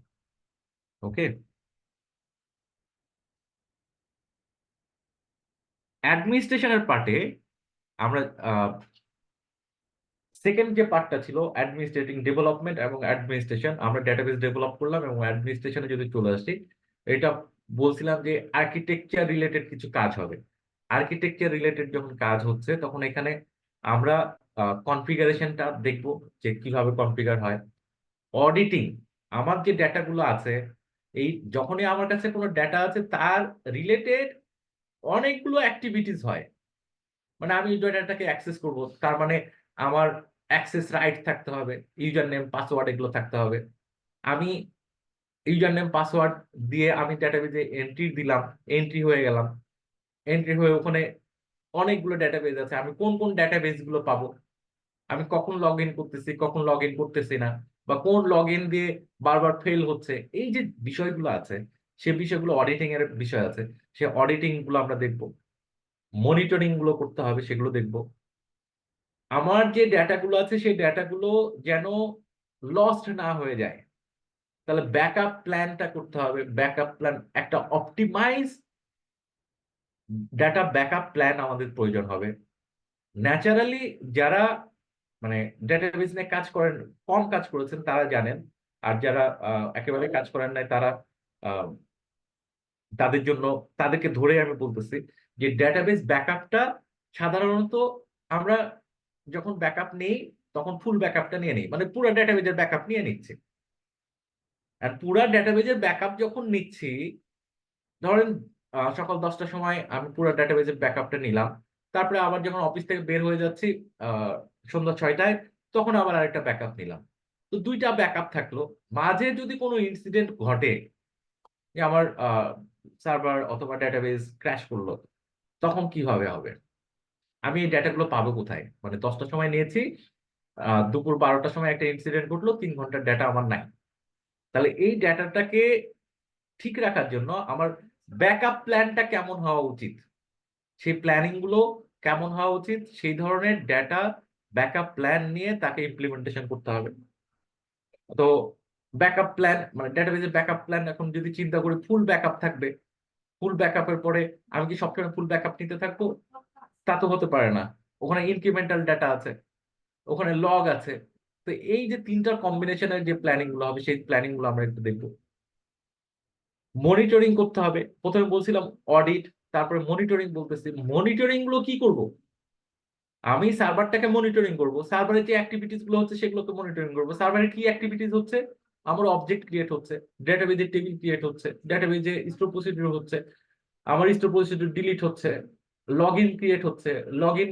ওকে, অ্যাডমিনিস্ট্রেশনের পার্টে আমরা সেকেন্ড যে পার্টটা ছিল অ্যাডমিনিস্ট্রেটিং ডেভেলপমেন্ট এবং অ্যাডমিনিস্ট্রেশন, আমরা ডেটাবেস ডেভেলপ করলাম এবং অ্যাডমিনিস্ট্রেশনে যদি চলে আসি, এটা বলছিলাম যে আর্কিটেকচার রিলেটেড কিছু কাজ হবে। আর্কিটেকচার রিলেটেড যখন কাজ হচ্ছে তখন এখানে আমরা কনফিগারেশনটা দেখব যে কিভাবে কনফিগার হয়। অডিটিং, আমার যে ডেটাগুলো আছে, এই যখনই আমার কাছে কোনো ডেটা আছে তার রিলেটেড অনেকগুলো অ্যাক্টিভিটিস হয়। মানে আমি ডেটাটাকে অ্যাক্সেস করব, তার মানে আমার অ্যাক্সেস রাইট থাকতে হবে, ইউজার নেম পাসওয়ার্ড এগুলো থাকতে হবে। আমি ইউজার নেম পাসওয়ার্ড দিয়ে আমি ডেটাবেজে এন্ট্রি দিলাম, এন্ট্রি হয়ে গেলাম, এন্ট্রি হয়ে ওখানে অনেকগুলো ডেটাবেজ আছে, আমি কোন কোন ডেটাবেজ গুলো পাবো, আমি কখন লগ ইন করতেছি, কখন লগ ইন করতেছি না, বা কোন লগ ইন দিয়ে বারবার ফেল হচ্ছে, এই যে বিষয়গুলো আছে সে বিষয়গুলো অডিটিং এর বিষয় আছে, সে অডিটিং গুলো আমরা দেখবো। মনিটরিং গুলো করতে হবে, সেগুলো দেখবো। আমার যে ডেটাগুলো আছে সেই ডেটাগুলো যেন লস্ট না হয়ে যায়, তাহলে ব্যাকআপ প্ল্যানটা করতে হবে। ব্যাকআপ প্ল্যান, একটা অপটিমাইজ ডাটা ব্যাকআপ প্ল্যান আমাদের প্রয়োজন হবে। ন্যাচারালি যারা মানে ডেটাবেস নিয়ে কাজ করেন, কম কাজ করেছেন তারা জানেন, আর যারা একেবারে কাজ করেন নাই তারা আহ, তাদের জন্য, তাদেরকে ধরে আমি বলতেছি যে ডেটাবেস ব্যাকআপটা সাধারণত আমরা যখন ব্যাকআপ নেই তখন ফুল ব্যাকআপটা নিয়ে নিই, মানে পুরো ডেটাবেজের ব্যাকআপ নিয়ে নিচ্ছি। আর পুরা ডেটাবেজের ব্যাকআপ যখন নিচ্ছি, ধরেন সকাল 10টার সময় আমি পুরো ডেটাবেজের ব্যাকআপটা নিলাম, তারপরে আবার যখন অফিস থেকে বের হয়ে যাচ্ছি সন্ধ্যা 6টায়, তখন আবার আরেকটা ব্যাকআপ নিলাম। তো দুইটা ব্যাকআপ থাকলো। মাঝে যদি কোনো ইনসিডেন্ট ঘটে যে আমার সার্ভার অথবা ডেটাবেজ ক্র্যাশ করলো, তখন কিভাবে হবে? আমি এই ডেটাগুলো পাবো কোথায়? মানে 10টার সময় নিয়েছি, দুপুর 12টার সময় একটা ইনসিডেন্ট ঘটলো, 3 ঘন্টার ডেটা আমার নাই। তাহলে এই ডেটাটাকে ঠিক রাখার জন্য আমার ব্যাকআপ প্ল্যানটা কেমন হওয়া উচিত, সেই প্ল্যানিং গুলো কেমন হওয়া উচিত, সেই ধরনের ডেটা ব্যাকআপ প্ল্যান নিয়ে তাকে ইমপ্লিমেন্টেশন করতে হবে। তো ব্যাকআপ প্ল্যান মানে ডেটাবেজের ব্যাকআপ প্ল্যান, এখন যদি চিন্তা করি ফুল ব্যাকআপ থাকবে, ফুল ব্যাকআপের পরে আমি কি সবসময় ফুল ব্যাকআপ নিতে থাকবো? তা তো হতে পারে না। ওখানে ইনক্রিমেন্টাল ডাটা আছে, ওখানে লগ আছে। তো এই যে তিনটার কম্বিনেশনের যে প্ল্যানিং গুলো হবে সেই প্ল্যানিং গুলো আমরা একটু দেখবো। মনিটরিং করতে হবে, প্রথমে বলছিলাম অডিট, তারপরে মনিটরিং বলতেছি। মনিটরিং গুলো কি করব? আমি সার্ভারটাকে মনিটরিং করব, সার্ভারের যে অ্যাক্টিভিটিস গুলো হচ্ছে সেগুলোকে মনিটরিং করব। সার্ভারের কি অ্যাক্টিভিটিস হচ্ছে? আমার অবজেক্ট ক্রিয়েট হচ্ছে, ডেটাবেজে টেবিল ক্রিয়েট হচ্ছে, ডেটাবেজে স্টোর প্রসিডিউর হচ্ছে, আমার স্টোর প্রসিডিউর ডিলিট হচ্ছে, লগ ইন ক্রিয়েট হচ্ছে, লগ ইন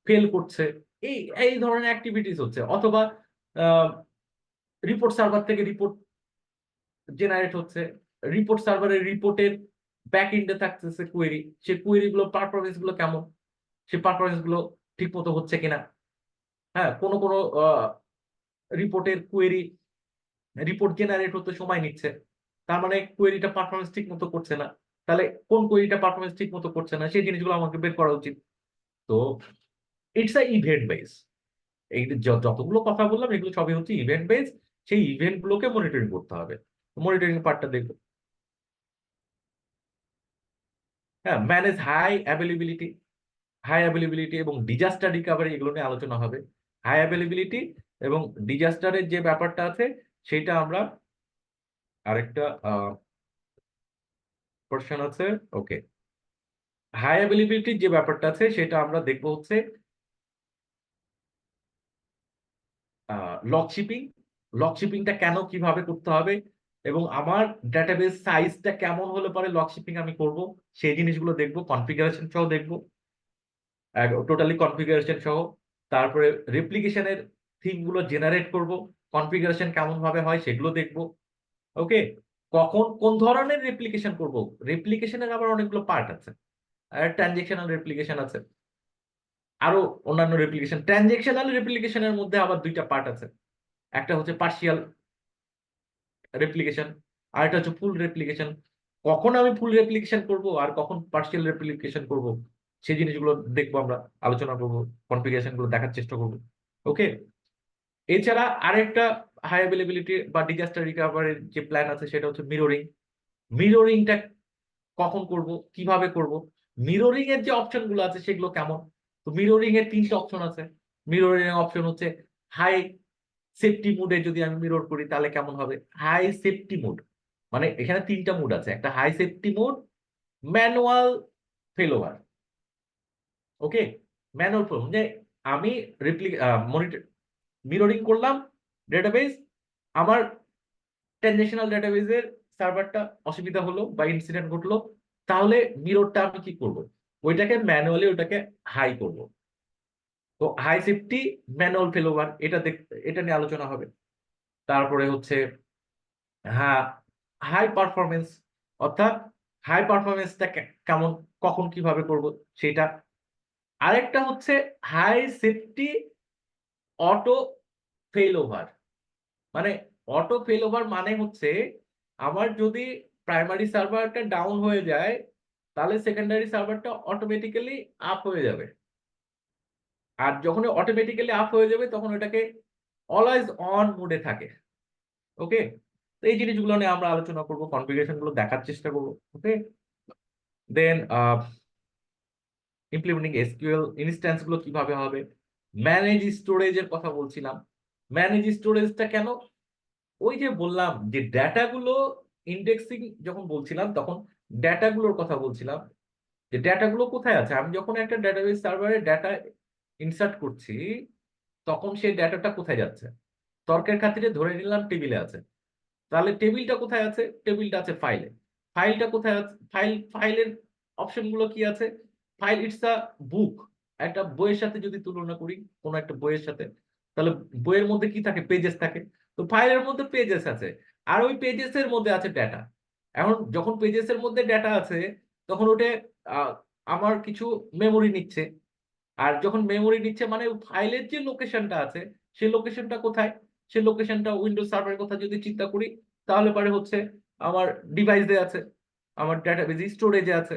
ফেল করছে, এই এই ধরনের অ্যাক্টিভিটিস হচ্ছে। অথবা রিপোর্ট সার্ভার থেকে রিপোর্ট জেনারেট হচ্ছে, রিপোর্ট সার্ভারের রিপোর্টের ব্যাক এন্ডে থাকতেছে কোয়েরি, সেই কোয়েরি গুলো পারফরমেন্স গুলো কেমন, সেই পারফরমেন্স গুলো ঠিক মতো হচ্ছে কিনা। হ্যাঁ, কোনো কোনো রিপোর্টের কোয়েরি রিপোর্ট জেনারেট হতে সময় নিচ্ছে, তার মানে কোয়েরিটা পারফরমেন্স ঠিক মতো করছে না। তাহলে কোন কোয়েরিটা পারফরমেন্স ঠিক মতো করছে না সেই জিনিসগুলো আমাকে বের করা উচিত। তো ইটস আ ইভেন্ট বেস। এই যে যতগুলো কথা বললাম এগুলো সবই হচ্ছে ইভেন্ট বেস। সেই ইভেন্ট গুলোকে মনিটরিং করতে হবে। মনিটরিং পার্টটা দেখবো। হ্যাঁ, ম্যানেজ হাই অ্যাভেলেবিলিটি এবং ডিজাস্টার রিকভারি, এগুলো নিয়ে আলোচনা হবে। হাই অ্যাভেলেবিলিটি এবং ডিজাস্টারের যে ব্যাপারটা আছে সেটা আমরা আরেকটা কোশ্চেন আছে। ওকে, হাই অ্যাভেলেবিলিটির যে ব্যাপারটা আছে সেটা আমরা দেখবো হচ্ছে লক শিপিং। লক শিপিংটা কেন কিভাবে করতে হবে এবং আমার ডেটাবেস সাইজটা কেমন হলে পরে লক শিপিং আমি করব সেই জিনিসগুলো দেখবো। কনফিগারেশন সহ দেখবো, টোটালি কনফিগারেশন সহ। তারপরে রেপ্লিকেশনের থিম গুলো জেনারেট করব, কনফিগারেশন কেমন ভাবে হয় সেগুলো দেখবো। ওকে, কখন কোন ধরনের রেপ্লিকেশন করব, রেপ্লিকেশনের আবার অনেকগুলো পার্ট আছে। আর ট্রানজেকশনাল রেপ্লিকেশন আছে, আরো অন্যান্য রেপ্লিকেশন। ট্রানজেকশনাল রেপ্লিকেশনের মধ্যে আবার দুইটা পার্ট আছে, একটা হচ্ছে পার্শিয়াল রেপ্লিকেশন, আর একটা হচ্ছে ফুল রেপ্লিকেশন। কখন আমি ফুল রেপ্লিকেশন করব আর কখন পার্শিয়াল রেপ্লিকেশন করব সেই জিনিসগুলো দেখবো, আমরা আলোচনা করব, কনফিগারেশন গুলো দেখার চেষ্টা করব। ওকে, এছাড়া আরেকটা হাই অ্যাভেলেবিলিটি বা ডিজাস্টার রিকভারির যে প্ল্যান আছে সেটা হচ্ছে মিররিং। মিররিংটা কখন করব, কিভাবে করব, মিররিং এর যে অপশন গুলো আছে সেগুলো কেমন। তো মিররিং এর তিনটা অপশন আছে। মিররিং এর অপশন হচ্ছে হাই সেফটি মুডে যদি আমি মিরর করি তাহলে কেমন হবে। হাই সেফটি মুড মানে এখানে তিনটা মুড আছে, একটা হাই সেফটি মুড, ম্যানুয়াল ফেলোভার। ওকে, ম্যানুয়াল ফেলো যে আমি মনিটর মিররিং করলাম ডেটাবেস, আমার ট্রানজেকশনাল ডেটাবেসের সার্ভারটা অসুবিধা হলো বা ইনসিডেন্ট ঘটলো, তাহলে মিররটা আমি কি করব, ওইটাকে ম্যানুয়ালি ওটাকে হাই করব। তো হাই সেফটি ম্যানুয়াল ফেলোভার এটা এটা নিয়ে আলোচনা হবে। তারপরে হচ্ছে হ্যাঁ, হাই পারফরমেন্স, অর্থাৎ হাই পারফরমেন্সটা কেমন, কখন কিভাবে করব সেটা। আরেকটা হচ্ছে হাই সেফটি অটো ফেলোভার। মানে অটো ফেলোভার মানে হচ্ছে আমার যদি প্রাইমারি সার্ভারটা ডাউন হয়ে যায় তাহলে সেকেন্ডারি সার্ভারটা অটোমেটিক্যালি আপ হয়ে যাবে। আর যখন অটোমেটিক্যালি আপ হয়ে যাবে তখন ওটাকে অলওয়েজ অন মোডে থাকে। ওকে, তো এই জিনিসগুলো নিয়ে আমরা আলোচনা করব, কনফিগারেশন গুলো দেখার চেষ্টা করবো। ওকে, দেন ইমপ্লিমেন্টিং এসকিউএল ইনস্ট্যান্স গুলো কিভাবে হবে, ম্যানেজ স্টোরেজের কথা বলছিলাম। ম্যানেজ স্টোরেজটা কেন, ওই যে বললাম যে ডেটাগুলো ইন্ডেক্সিং যখন বলছিলাম তখন ডেটাগুলোর কথা বলছিলাম, যে ডেটাগুলো কোথায় আছে। আমি যখন একটা ডেটাবেস সার্ভারে ডেটা ইনসার্ট করছি তখন সেই ডেটাটা কোথায় যাচ্ছে। তর্কের খাতিরে ধরে নিলাম টেবিলে আছে, তাহলে টেবিলটা কোথায় আছে, টেবিলটা আছে ফাইলে। ফাইলটা কোথায় আছে, ফাইলের অপশন গুলো কি আছে। ফাইল ইটস আ বুক। একটা বইয়ের সাথে যদি তুলনা করি, কোন একটা বইয়ের সাথে, তাহলে বইয়ের মধ্যে কি থাকে, পেজেস থাকে। তো ফাইলের মধ্যে পেজেস আছে, আর ওই পেজেস এর মধ্যে আছে ডেটা। এখন যখন পেজেস এর মধ্যে ডেটা আছে তখন ওটা আহ, আমার কিছু মেমোরি নিচ্ছে। আর যখন মেমোরি নিচ্ছে মানে ফাইলের যে লোকেশনটা আছে সেই লোকেশনটা কোথায়, সেই লোকেশনটা উইন্ডোজ সার্ভারের কথা যদি চিন্তা করি তাহলে পরে হচ্ছে আমার ডিভাইসে আছে, আমার ডাটাবেজ স্টোরেজে আছে।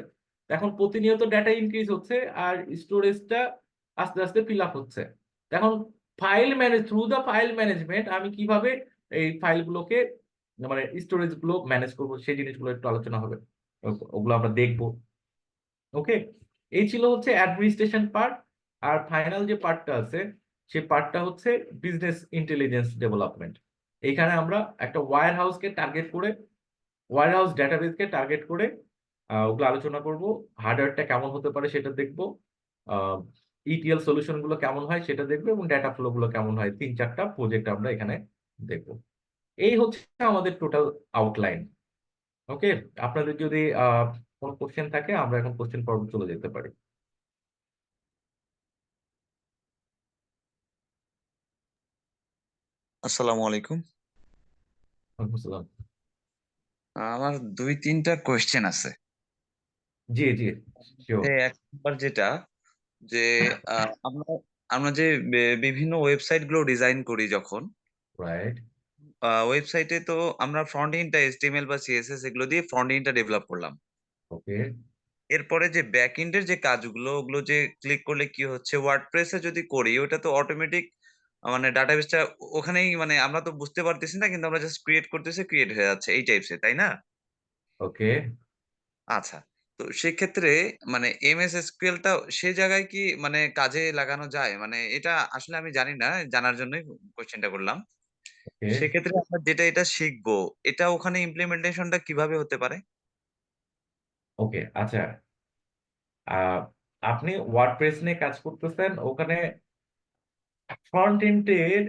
এখন প্রতিনিয়ত ডাটা ইনক্রিজ হচ্ছে আর স্টোরেজটা আস্তে আস্তে ফিল আপ হচ্ছে। এখন থ্রু দা ফাইল ম্যানেজমেন্ট আমি কিভাবে এই ফাইলগুলোকে মানে স্টোরেজ গুলো ম্যানেজ করবো সেই জিনিসগুলো একটু আলোচনা হবে, ওগুলো আমরা দেখবো। ওকে, এই ছিল হচ্ছে অ্যাডমিনিস্ট্রেশন পার্ট। আর ফাইনাল যে পার্টটা আছে সেই পার্টটা হচ্ছে বিজনেস ইন্টেলিজেন্স ডেভেলপমেন্ট। এখানে আমরা একটা ওয়্যার হাউসকে টার্গেট করে, ওয়্যার হাউস ডেটাবেসকে টার্গেট করে ওগুলো আলোচনা করব। হার্ডওয়্যারটা কেমন হতে পারে সেটা দেখবো, ইটিএল সলিউশন গুলো কেমন হয় সেটা দেখবো, এবং ডেটা ফ্লো গুলো কেমন হয়, 3-4টা প্রজেক্ট আমরা এখানে দেখবো। এই হচ্ছে আমাদের টোটাল আউটলাইন। ওকে, আপনাদের যদি কোনো কোশ্চেন থাকে আমরা এখন কোশ্চেন পর্ব চলে যেতে পারি। আসসালামু আলাইকুম। ওয়ালাইকুম আসসালাম। আমার 2-3টা কোয়েশ্চেন আছে। জি জি, শিওর। এক নাম্বার যেটা যে আমরা আমরা যে বিভিন্ন ওয়েবসাইট গুলো ডিজাইন করি যখন রাইট। ওয়েবসাইটে তো আমরা ফ্রন্ট এন্ডটা এইচটিএমএল বা সিএসএস এগুলো দিয়ে ফ্রন্ট এন্ডটা ডেভেলপ করলাম। ওকে। এরপরে যে ব্যাক এন্ডের যে কাজগুলো ওগুলো যে ক্লিক করলে কি হচ্ছে, ওয়ার্ডপ্রেসে যদি করি ওটা তো অটোমেটিক মানে ডাটাবেসটা ওখানেই, মানে আমরা তো বুঝতে পারতেছি না, কিন্তু আমরা জাস্ট ক্রিয়েট করতেছি, ক্রিয়েট হয়ে যাচ্ছে এই টাইপসের, তাই না? ওকে। আচ্ছা, তো সেক্ষেত্রে মানে এমএস এসকিউএল টা সে জায়গায় কি মানে কাজে লাগানো যায়? মানে এটা আসলে আমি জানি না, জানার জন্যই কোশ্চেনটা করলাম। ওকে। সেক্ষেত্রে আমরা যেটা এটা শিখবো, এটা ওখানে ইমপ্লিমেন্টেশনটা কিভাবে হতে পারে? ওকে, আচ্ছা। আহ, আপনি ওয়ার্ডপ্রেস নিয়ে কাজ করতেছেন, ওখানে ফ্রন্ট এন্ডের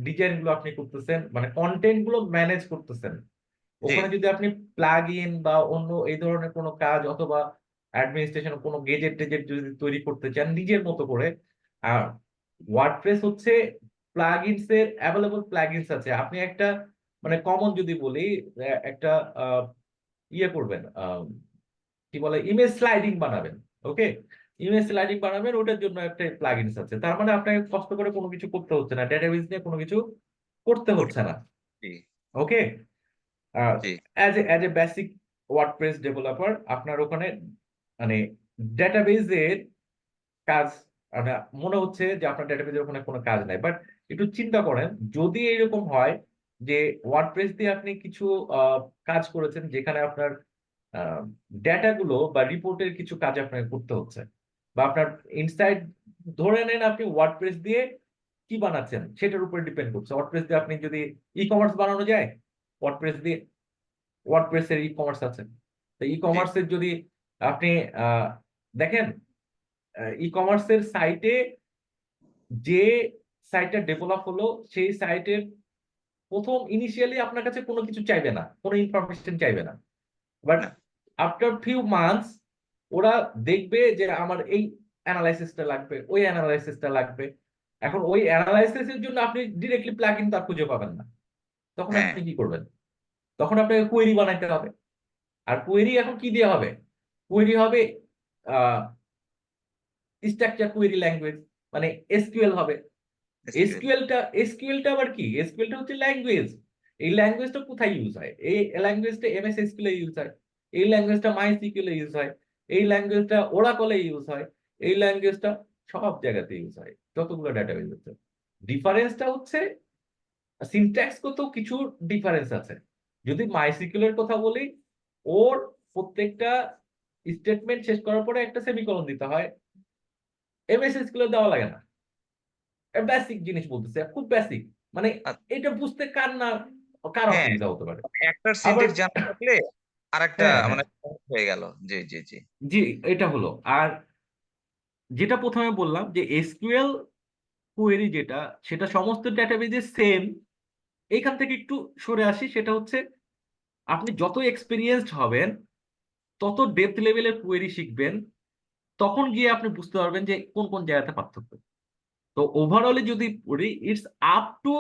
ডিজাইন গুলো আপনি করতেছেন, মানে কন্টেন্ট গুলো ম্যানেজ করতেছেন। জি, ওখানে যদি আপনি প্লাগ ইন বা অন্য এই ধরনের কোনো কাজ অথবা অ্যাডমিনিস্ট্রেশন কোনো গেজেট টেজেট যদি তৈরি করতে চান নিজের মতো করে, আর ওয়ার্ডপ্রেস হচ্ছে প্লাগইনস এর অ্যাভেলেবল প্লাগইনস আছে। আপনি একটা মানে কমন যদি বলি, একটা আহ, ইয়ে করবেন, কি বলে, ইমেজ স্লাইডিং বানাবেন। ওকে, ইমেজ স্লাইডিং বানাবেন, ওটার জন্য একটা প্লাগইনস আছে। তার মানে আপনাকে কষ্ট করে কোনো কিছু করতে হচ্ছে না, ডেটাবেস নিয়ে কোনো কিছু করতে করি। হচ্ছে না। জি, ওকে, জি, as a basic WordPress developer আপনার ওখানে মানে ডেটাবেজের কাজ, মানে মনে হচ্ছে যে আপনার ডেটাবেজের ওখানে কোনো কাজ নাই, বাট একটু চিন্তা করেন যদি এরকম হয় যে ওয়ার্ডপ্রেস দিয়ে আপনি কিছু কাজ করেছেন যেখানে আপনার ডেটাগুলো বা রিপোর্টের কিছু কাজ আপনাকে করতে হচ্ছে, বা আপনার ইনসাইড, ধরে নেন আপনি ওয়ার্ডপ্রেস দিয়ে কি বানাচ্ছেন সেটার উপর ডিপেন্ড করছে। ওয়ার্ডপ্রেস দিয়ে আপনি যদি ই কমার্স বানানো যায়, ওয়ার্ডপ্রেস দিয়ে, ওয়ার্ডপ্রেস এর ই কমার্স আছে। তো ই জি, কমার্সের যদি আপনি দেখেন, ই কমার্সের সাইটে যে সাইটটা ডেভেলপ হলো সেই সাইটের প্রথম ইনিশিয়ালি আপনার কাছে কোনো কিছু চাইবে না, কোনো ইনফরমেশন চাইবে না, বাট না, আফটার ফিউ মান্থস ওরা দেখবে যে আমার এই অ্যানালাইসিসটা লাগবে, ওই অ্যানালাইসিসটা লাগবে। এখন ওই অ্যানালাইসিসের জন্য আপনি ডিরেক্টলি প্লাগইন তার খুঁজে পাবেন না, তখন হ্যাঁ, আপনি কি করবেন? তখন আপনাকে কোয়েরি বানাইতে হবে। আর কোয়েরি এখন কি দিয়ে হবে? কোয়েরি হবে স্ট্রাকচার কোয়েরি ল্যাঙ্গুয়েজ, মানে এসকিউএল হবে। এসকিউএল, এসকিউএলটা আবার কি? এসকিউএলটা হচ্ছে ল্যাঙ্গুয়েজ। এই ল্যাঙ্গুয়েজটা কোথায় ইউজ হয়? এই ল্যাঙ্গুয়েজটা এমএস এসকিউএল এ ইউজ হয়, এই ল্যাঙ্গুয়েজটা মাইসিকিউএল এ ইউজ হয়, এই ল্যাঙ্গুয়েজটা ওরাকলে ইউজ হয়, এই ল্যাঙ্গুয়েজটা সব জায়গাতে ইউজ হয় যতগুলো ডেটাবেজ আছে। ডিফারেন্সটা হচ্ছে সিনট্যাক্সগত কিছু ডিফারেন্স আছে। যদি মাইসিকিউএল এর কথা বলি, ওর প্রত্যেকটা স্টেটমেন্ট শেষ করার পরে একটা সেমিকোলন দিতে হয়, এমএস এসকিউএল দেওয়া লাগে না। বেসিক জিনিস বলতেছে, খুব বেসিক, মানে এটা বুঝতে কার না কার হ্যাঁ, অসুবিধা হতে পারে। একটার আবার সিনট্যাক্স জানা থাকলে আরেকটা হ্যাঁ হ্যাঁ, মানে সহজ হয়ে গেল। জি, জি, জি, জি, এটা হলো। আর যেটা প্রথমে বললাম যে এসকিউএল কোয়েরি যেটা, সেটা সমস্ত ডেটাবেজে সেম। এইখান থেকে একটু সরে আসি, সেটা হচ্ছে আপনি যত এক্সপিরিয়েন্সড হবেন তত ডেপথ লেভেলের কোয়েরি শিখবেন, তখন গিয়ে আপনি বুঝতে পারবেন যে কোন কোন জায়গাতে পার্থক্য। তো ওভারঅলে যদি পড়ি, ইটস আপ টু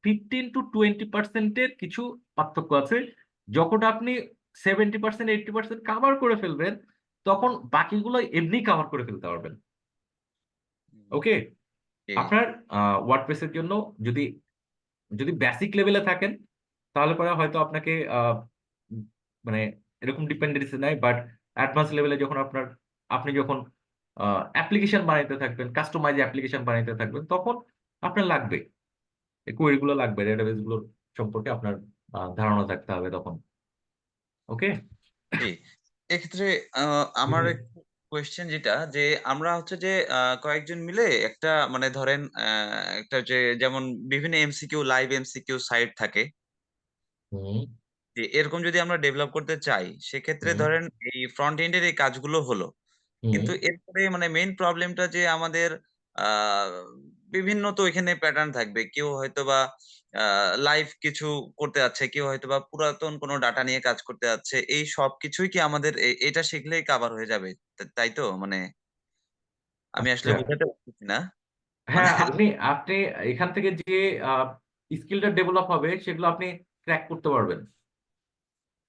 15-20%-এর কিছু পার্থক্য আছে। যখন আপনি 70%-80% কাভার করে ফেলবেন, তখন বাকিগুলো এমনি কাভার করে ফেলতে পারবেন। ওকে, জি, আপনার ওয়ার্ডপ্রেসের জন্য যদি যদি বেসিক লেভেলে থাকেন তাহলে পরে হয়তো আপনাকে উম, মানে এরকম ডিপেন্ডেন্সি নাই, বাট অ্যাডভান্স লেভেলে যখন আপনি যখন অ্যাপ্লিকেশন বানাইতে থাকবেন, কাস্টমাইজ অ্যাপ্লিকেশন বানাইতে থাকবেন, তখন আপনার লাগবে এই কোয়েরি গুলো লাগবে, ডেটাবেস গুলোর সম্পর্কে আপনার ধারণা থাকতে হবে তখন। ওকে। জি। এক্ষেত্রে আমার একটা কোয়েশ্চেন যেটা যে আমরা হচ্ছে যে কয়েকজন মিলে একটা মানে ধরেন একটা যে যেমন বিভিন্ন এমসিকিউ, লাইভ এমসিকিউ সাইট থাকে, হুম যে এরকম যদি আমরা ডেভেলপ করতে চাই, সেক্ষেত্রে হুম ধরেন এই ফ্রন্ট এন্ডের এই কাজগুলো হলো, কিন্তু এরপরে মানে মেইন প্রবলেমটা যে আমাদের আহ বিভিন্ন তো এখানে প্যাটার্ন থাকবে, কেউ হয়তো বা লাইভ কিছু করতে যাচ্ছে, কেউ হয়তো বা পুরাতন কোনো ডাটা নিয়ে কাজ করতে যাচ্ছে, এই সব কিছুই কি আমাদের এটা শিখলেই কভার হয়ে যাবে? তাই তো মানে আমি আসলে আচ্ছা, বোঝাতে পারছি না মানে হ্যাঁ, আপনি আপনি এখান থেকে যে স্কিলটা ডেভেলপ হবে সেগুলো আপনি ক্র্যাক করতে পারবেন,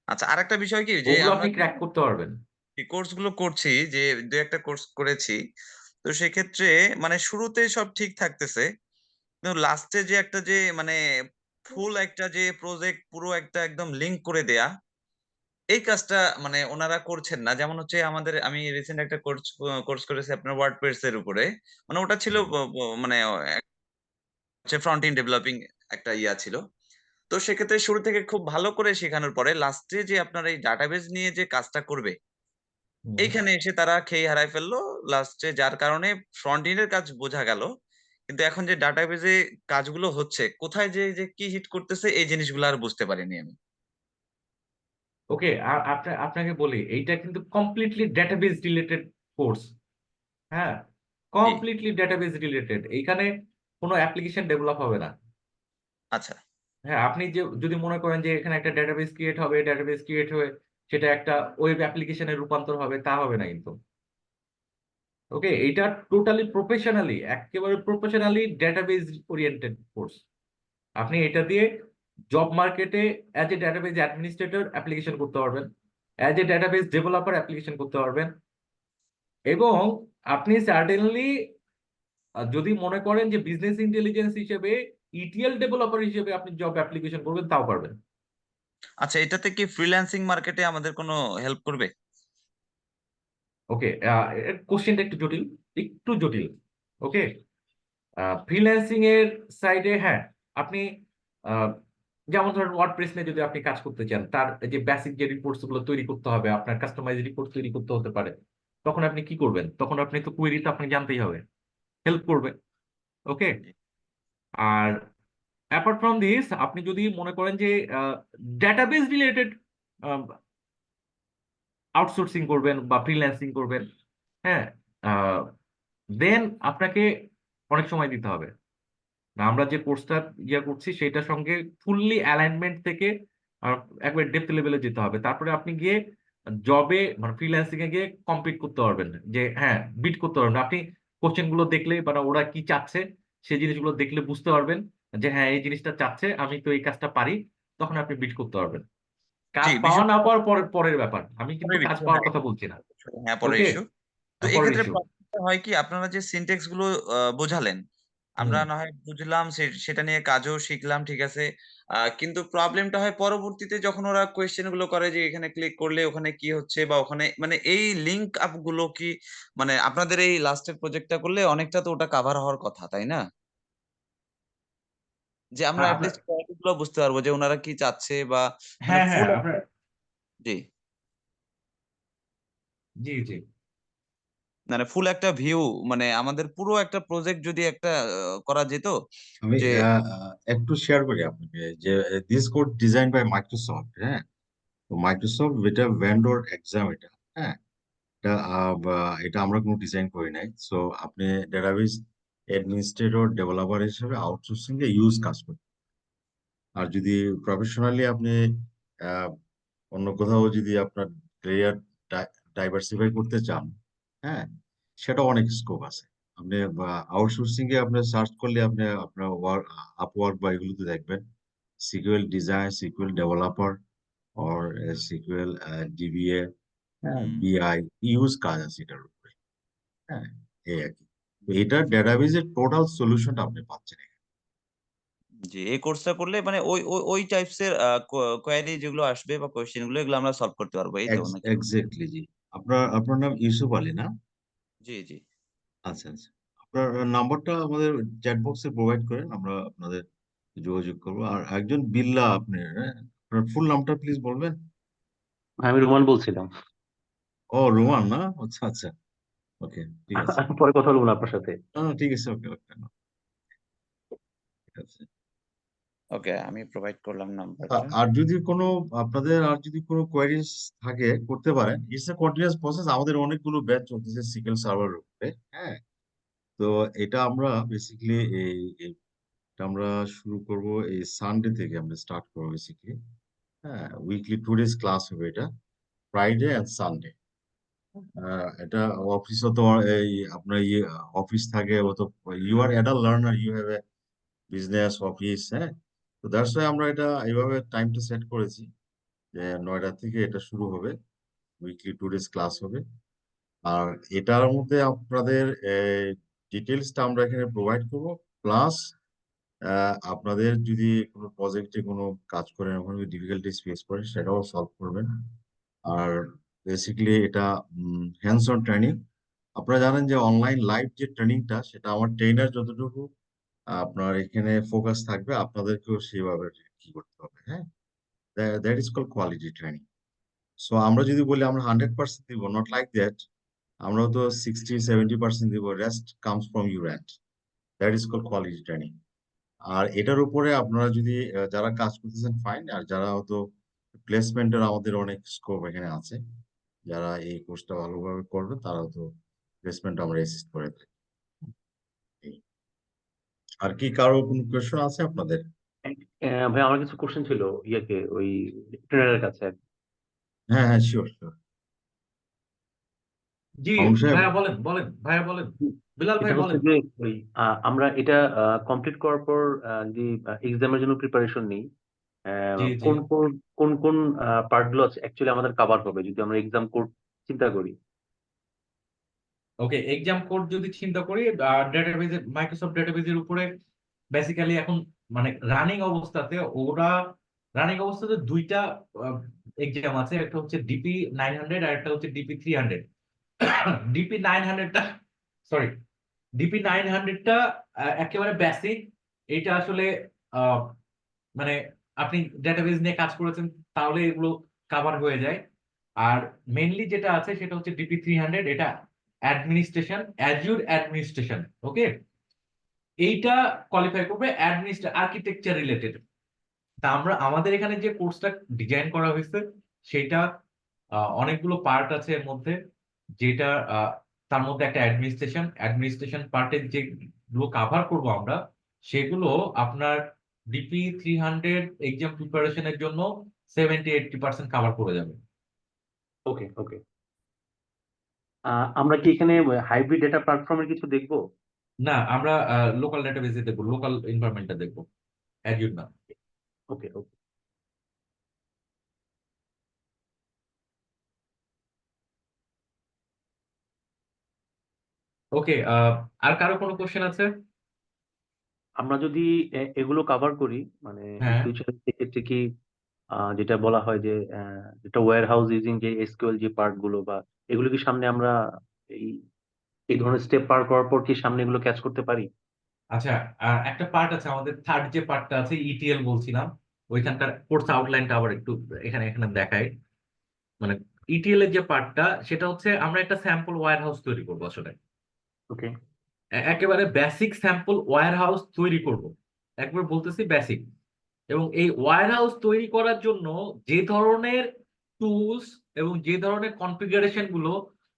আচ্ছা, আরেকটা বিষয় কি যে ওগুলো আমরা আপনি ক্র্যাক করতে পারবেন। কোর্স গুলো করছি, যে দু একটা কোর্স করেছি, তো সেক্ষেত্রে মানে শুরুতে সব ঠিক থাকতেছে, কিন্তু লাস্টে যে একটা যে মানে ফুল একটা যে প্রজেক্ট পুরো একটা একদম লিংক করে দেয়া, এই কাজটা মানে ওনারা করছেন না। যেমন হচ্ছে আমাদের, আমি রিসেন্ট একটা কোর্স কোর্স করেছি আপনার ওয়ার্ডপ্রেস এর উপরে, মানে ওটা ছিল মানে হচ্ছে ফ্রন্ট এন্ড ডেভেলপিং একটা ইয়া ছিল। তো সেক্ষেত্রে শুরু থেকে খুব ভালো করে শেখানোর পরে লাস্টে যে আপনার এই ডাটাবেজ নিয়ে যে কাজটা করবে, হুম। এইখানে এসে তারা খেই হারায় ফেললো লাস্টে, যার কারণে ফ্রন্ট এন্ডের কাজ বোঝা গেল, কিন্তু এখন যে ডাটাবেজে কাজগুলো হচ্ছে কোথায় যে যে কি হিট করতেছে এই জিনিসগুলো আর বুঝতে পারিনি আমি। ওকে, আপনাকে বলি এইটা কিন্তু কমপ্লিটলি ডেটাবেজ রিলেটেড কোর্স। হ্যাঁ, জি, কমপ্লিটলি ডেটাবেজ রিলেটেড। এইখানে কোনো অ্যাপ্লিকেশন ডেভেলপ হবে না। আচ্ছা, হ্যাঁ, আপনি যে যদি মনে করেন যে এখানে একটা ডেটাবেস ক্রিয়েট হবে, ডেটাবেস ক্রিয়েট হয়ে সেটা একটা ওয়েব অ্যাপ্লিকেশনে রূপান্তর হবে, তা হবে না কিন্তু। ওকে, এটা টোটালি প্রফেশনালি, একেবারে প্রফেশনালি ডেটাবেজ ওরিয়েন্টেড কোর্স। আপনি এটা দিয়ে জব মার্কেটে as a database administrator application করতে পারবেন, as a database developer application করতে পারবেন, এবং আপনি সার্টেনলি যদি মনে করেন যে বিজনেস ইন্টেলিজেন্স হিসেবে ইটিএল ডেভেলপার হিসেবে আপনি জব অ্যাপ্লিকেশন করবেন, তাও পারবেন। আচ্ছা, এটাতে কি ফ্রিল্যান্সিং মার্কেটে আমাদের কোনো হেল্প করবে? ওকে, কোশ্চেনটা একটু জটিল, একটু জটিল। ওকে, ফ্রিল্যান্সিং এর সাইডে হ্যাঁ, আপনি আহ, যেমন ধরেন ওয়ার্ডপ্রেস নিয়ে যদি আপনি কাজ করতে চান, তার যে বেসিক যে রিপোর্টস গুলো তৈরি করতে হবে, আপনার কাস্টমাইজ রিপোর্ট তৈরি করতে হতে পারে, তখন আপনি কি করবেন? তখন আপনি তো কোয়েরি তো আপনি জানতেই হবে, হেল্প করবে। ওকে, আর অ্যাপার্ট ফ্রম দিস, আপনি যদি মনে করেন যে ডেটাবেজ রিলেটেড আউটসোর্সিং করবেন বা ফ্রিল্যান্সিং করবেন, হ্যাঁ, দেন আপনাকে অনেক সময় দিতে হবে। না, আমরা যে কোর্সটা করছি সেটার সঙ্গে ফুললি অ্যালাইনমেন্ট থেকে একবার ডেপথ লেভেলে যেতে হবে, তারপরে আপনি গিয়ে জবে মানে ফ্রিল্যান্সিং এ গিয়ে কম্পিট করতে পারবেন, যে হ্যাঁ, বিট করতে পারবেন। আপনি কোশ্চেন গুলো দেখলে মানে ওরা কি চাচ্ছে সেই জিনিসগুলো দেখলে বুঝতে পারবেন যে হ্যাঁ, এই জিনিসটা চাচ্ছে, আমি তো এই কাজটা পারি, তখন আপনি বিট করতে পারবেন। জি, কাজ পাওয়া বিষয় না পাওয়ার পরের পরের ব্যাপার, আমি কিন্তু পরের কাজ বিষয়, পাওয়ার হ্যাঁ, কথা বলছি না। হ্যাঁ, পরের ওকে, ইস্যু। তো পরের এক্ষেত্রে ইস্যু। প্রবলেমটা হয় কি, আপনারা যে সিনট্যাক্স গুলো বোঝালেন, আমরা হুম। না হয় বুঝলাম, সেটা নিয়ে কাজও শিখলাম, ঠিক আছে, কিন্তু প্রবলেমটা হয় পরবর্তীতে যখন ওরা কোয়েশ্চেন গুলো করে যে এখানে ক্লিক করলে ওখানে কি হচ্ছে, বা ওখানে মানে এই লিংক আপ গুলো কি মানে আপনাদের এই লাস্টের প্রজেক্টটা করলে অনেকটা তো ওটা কাভার হওয়ার কথা, তাই না? যে আমরা আপনার, অ্যাটলিস্ট গুলো বুঝতে পারবো যে ওনারা কি চাচ্ছে, বা মানে হ্যাঁ হ্যাঁ, ফুল, আপনার, জি, জি জি। মানে ফুল একটা ভিউ, মানে আমাদের পুরো একটা প্রজেক্ট যদি একটা করা যেত, আমি যে একটু শেয়ার করি আপনাকে যে this code design by Microsoft. হ্যাঁ, তো মাইক্রোসফট এটা ভেন্ডর এক্সাম এটা। হ্যাঁ, এটা এটা আমরা কোনো ডিজাইন করি নাই। সো আপনি ডেটাবেস অ্যাডমিনিস্ট্রেটর ডেভেলপার হিসেবে আউটসোর্সিং এ ইউজ কাজ করেন। আর যদি প্রফেশনালি আপনি আহ, অন্য কোথাও যদি আপনার ক্যারিয়ার ডাইভার্সিফাই করতে চান, হ্যাঁ, সেটা অনেক স্কোপ আছে। আপনি আউটসোর্সিং এ আপনি সার্চ করলে আপনি আপনার আপওয়ার্ক বা এগুলোতে দেখবেন SQL design, SQL developer, or SQL, DBA, হ্যাঁ, বিআই ইউজ কাজ আছে এটার উপরে। হ্যাঁ, এই আর কি। তো এটা ডেটাবেজের টোটাল সলিউশনটা আপনি পাচ্ছেন এখানে। যে এই কোর্সটা করলে মানে ওই ওই ওই টাইপস এর কোয়েরি যেগুলো আসবে বা কোয়েশ্চেন গুলো, এগুলো আমরা সলভ করতে পারবো, এই তো নাকি? এক্স্যাক্টলি জি। আপনার নাম ইউসুফ আলী না? জি, জি। আচ্ছা আচ্ছা। আপনার নাম্বারটা আমাদের চ্যাট বক্সে প্রোভাইড করেন, আমরা আপনাদের যোগাযোগ করবো। আর একজন বিল্লা, আপনি, হ্যাঁ, আপনার ফুল নামটা প্লিজ বলবেন। আমি রোমান বলছিলাম। ও, রোমান না? আচ্ছা আচ্ছা, ওকে, ঠিক আছে। পরে কথা বলবো না আপনার সাথে। ঠিক আছে, ওকে ওকে, ঠিক আছে। ওকে, আমি প্রোভাইড করলাম আর নাম্বারটা। আর যদি কোনো আপনাদের আর যদি কোনো কোয়ারিজ থাকে করতে পারেন, ইটস এ কন্টিনিউয়াস প্রসেস। আমাদের অনেকগুলো ব্যাচ চলতেছে সিকেল সার্ভারের উপরে, হ্যাঁ। তো এটা আমরা বেসিক্যালি এটা আমরা শুরু করব এই সানডে থেকে, আমরা স্টার্ট করবো বেসিক্যালি। হ্যাঁ, উইকলি 2 ডেজ ক্লাস হবে এটা, ফ্রাইডে অ্যান্ড সানডে। এটা অফিসও তো এই আপনার অফিস থাকে, ও তো you are adult learner, you have a business office, হ্যাঁ। তো দ্যাটস ওয়াই আমরা এটা এইভাবে টাইমটা সেট করেছি যে 9টা থেকে এটা শুরু হবে, উইকলি 2 ডেজ ক্লাস হবে। আর এটার মধ্যে আপনাদের ডিটেলসটা আমরা এখানে প্রোভাইড করবো, প্লাস আপনাদের যদি কোনো প্রজেক্টে কোনো কাজ করেন, ওখানে ডিফিকাল্টিস ফেস করেন, সেটাও সলভ করবেন। আর বেসিক্যালি এটা হ্যান্ডস অন ট্রেনিং। আপনারা জানেন যে অনলাইন লাইভ যে ট্রেনিংটা, সেটা আমার ট্রেনার যতটুকু আপনার এখানে ফোকাস থাকবে, আপনাদেরকেও সেভাবে কি করতে হবে, হ্যাঁ। That is call quality training. So আমরা যদি বলি আমরা 100% দিব, নট লাইক দ্যাট। আমরাও তো 60-70% দিব, rest comes from your end. That is call quality training. আর এটার উপরে আপনারা যদি যারা কাজ করতেছেন ফাইন, আর যারা হয়তো প্লেসমেন্টের আমাদের অনেক স্কোপ এখানে আছে, যারা এই কোর্সটা ভালোভাবে করবে তারা তো প্লেসমেন্ট আমরা অ্যাসিস্ট করে থাকি। এই। আর কি কারো কোনো কোয়েশ্চন আছে আপনাদের? ভাই আমার কিছু কোশ্চেন ছিল ওই ট্রেনারের কাছে আর কি। হ্যাঁ হ্যাঁ, শিওর শিওর। জি মামুন সাহেব, ভাইয়া বলেন বলেন, ভাইয়া বলেন, বিলাল ভাই এটা হচ্ছে বলেন। যে ওই আমরা এটা কমপ্লিট করার পর যদি এক্সামের জন্য প্রিপারেশন নিই, জি জি, কোন কোন কোন কোন পার্ট গুলো অ্যাকচুয়ালি আমাদের কভার হবে যদি আমরা এক্সাম কোড চিন্তা করি? ওকে, এক্সাম কোড যদি চিন্তা করি, ডেটাবেজের মাইক্রোসফট ডেটাবেজের উপরে বেসিক্যালি এখন মানে রানিং অবস্থাতে দুইটা এক্সাম আছে, একটা হচ্ছে ডিপি 900 আর একটা হচ্ছে ডিপি 300। ডিপি 900টা, সরি, ডিপি 900টা একেবারে বেসিক। এটা আসলে আহ, মানে আপনি ডেটাবেজ নিয়ে কাজ করেছেন তাহলে এগুলো কভার হয়ে যায়। আর মেইনলি যেটা আছে সেটা হচ্ছে ডিপি 300, এটা অ্যাডমিনিস্ট্রেশন, অ্যাজুর অ্যাডমিনিস্ট্রেশন। ওকে, এইটা কোয়ালিফাই করবে আর্কিটেকচার রিলেটেড। তা আমরা আমাদের এখানে যে কোর্সটা ডিজাইন করা হয়েছে সেটা অনেকগুলো পার্ট আছে এর মধ্যে, যেটা তার মধ্যে একটা অ্যাডমিনিস্ট্রেশন পার্টের যেগুলো কাভার করব আমরা, সেগুলো আপনার ডিপি 300 এক্সাম প্রিপারেশনের জন্য 70-80% কাভার করে যাবে। ওকে ওকে। আমরা কি এখানে হাইব্রিড ডেটা প্ল্যাটফর্মের কিছু দেখবো? না, আমরা লোকাল ডেটাবেসে দেখবো, লোকাল এনভায়রনমেন্টটা দেখবো, অ্যাজুর না। ওকে ওকে। ওকে, আর কারো কোনো কোশ্চেন আছে? আমরা যদি এগুলো কভার করি, মানে হ্যাঁ, ফিউচার ক্ষেত্রে কি যেটা বলা হয় যে যেটা ওয়্যার হাউস ইউজিং যে এসকিউএল যে পার্ট গুলো বা এগুলো কি সামনে আমরা এই এই ধরনের স্টেপ পার করার পর কি সামনে এগুলো ক্যাচ করতে পারি? আচ্ছা। আর একটা পার্ট আছে আমাদের, থার্ড যে পার্টটা আছে ইটিএল বলছিলাম, ওইখানকার কোর্স আউটলাইনটা আবার একটু এখানে এখানে দেখাই। মানে ইটিএল এর যে পার্টটা, সেটা হচ্ছে আমরা একটা স্যাম্পল ওয়্যার হাউস তৈরি করবো আসলে। ওকে একেবারে বেসিক স্যাম্পল ওয়্যার হাউস তৈরি করব, একবার বলতেছি বেসিক। এবং এই ওয়্যার হাউস তৈরি করার জন্য যে ধরনের টুলস এবং যে ধরনের কনফিগারেশন গুলো,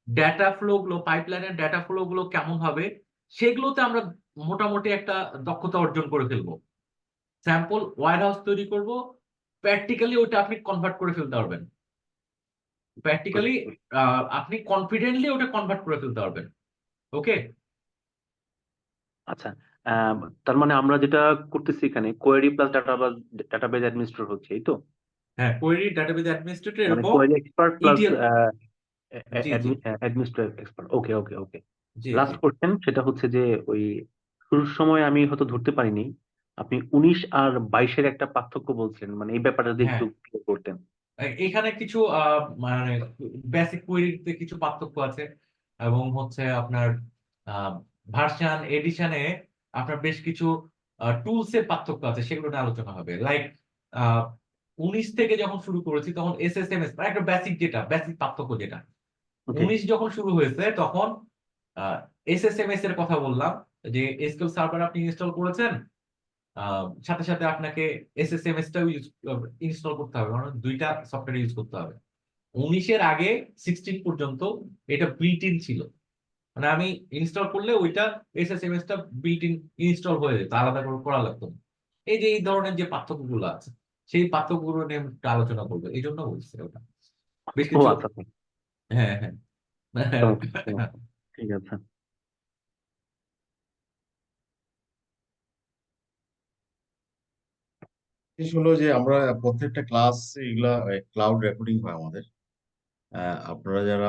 ডেটা ফ্লো গুলো, পাইপলাইনের ডেটা ফ্লো গুলো কেমন হবে, সেগুলোতে আমরা মোটামুটি একটা দক্ষতা অর্জন করে ফেলবো। স্যাম্পল ওয়্যার হাউস তৈরি করব, প্র্যাকটিক্যালি ওটা আপনি কনভার্ট করে ফেলতে পারবেন। প্র্যাকটিক্যালি আপনি কনফিডেন্টলি ওটা কনভার্ট করে ফেলতে পারবেন। ওকে। আচ্ছা। আহ, তার মানে আমরা যেটা করতেছি এখানে কোয়েরি প্লাস ডাটাবেজ অ্যাডমিনিস্ট্রেটর হচ্ছে, এই তো? হ্যাঁ, কোয়েরি, ডাটাবেজ অ্যাডমিনিস্ট্রেটর মানে এবং কোয়েরি এক্সপার্ট প্লাস ইটিএল। জি জি অ্যাডমিনিস্ট্রেটর এক্সপার্ট। ওকে ওকে ওকে। জি জি। লাস্ট কোশ্চেন, সেটা হচ্ছে যে ওই শুরুর সময় আমি হয়তো ধরতে পারিনি, আপনি 19 আর 22-এর একটা পার্থক্য বলছিলেন, মানে এই ব্যাপারটা যদি হ্যাঁ, একটু clear করতেন। এখানে কিছু মানে বেসিক কোয়েরিতে কিছু পার্থক্য আছে, এবং হচ্ছে আপনার ভার্সন এডিশনে আপনার বেশ কিছু টুলস এর পার্থক্য আছে, সেগুলো নিয়ে আলোচনা হবে। লাইক 19 থেকে যখন শুরু করেছি তখন এসএসএমএস একটা বেসিক, যেটা বেসিক পার্থক্য যেটা, ওকে 19 যখন শুরু হয়েছে তখন এসএসএমএস এর কথা বললাম, যে এসকিউএল সার্ভার আপনি ইনস্টল করেছেন, সাথে সাথে আপনাকে এসএসএমএস টাও ইনস্টল করতে হবে, কারণ দুইটা সফটওয়্যার ইউজ করতে হবে। 19-এর আগে 16 পর্যন্ত এটা বিল্ট ইন ছিল, মানে আমি ইনস্টল করলে ওইটা এসএসএমএস টা বিল্ট ইন ইনস্টল হয়ে যেত, আলাদা করে করা লাগতো না। এই যে এই ধরনের যে পার্থক্যগুলো আছে, সেই পার্থক্যগুলো নিয়ে আমি একটু আলোচনা করবো, এই জন্য বলছি ওটা বেশ ও কিছু। আচ্ছা আচ্ছা, হ্যাঁ হ্যাঁ চমৎকার, চমৎকার। ঠিক আছে। শেষ হলো যে আমরা প্রত্যেকটা ক্লাস এগুলা ক্লাউড রেকর্ডিং হয় আমাদের। আপনারা যারা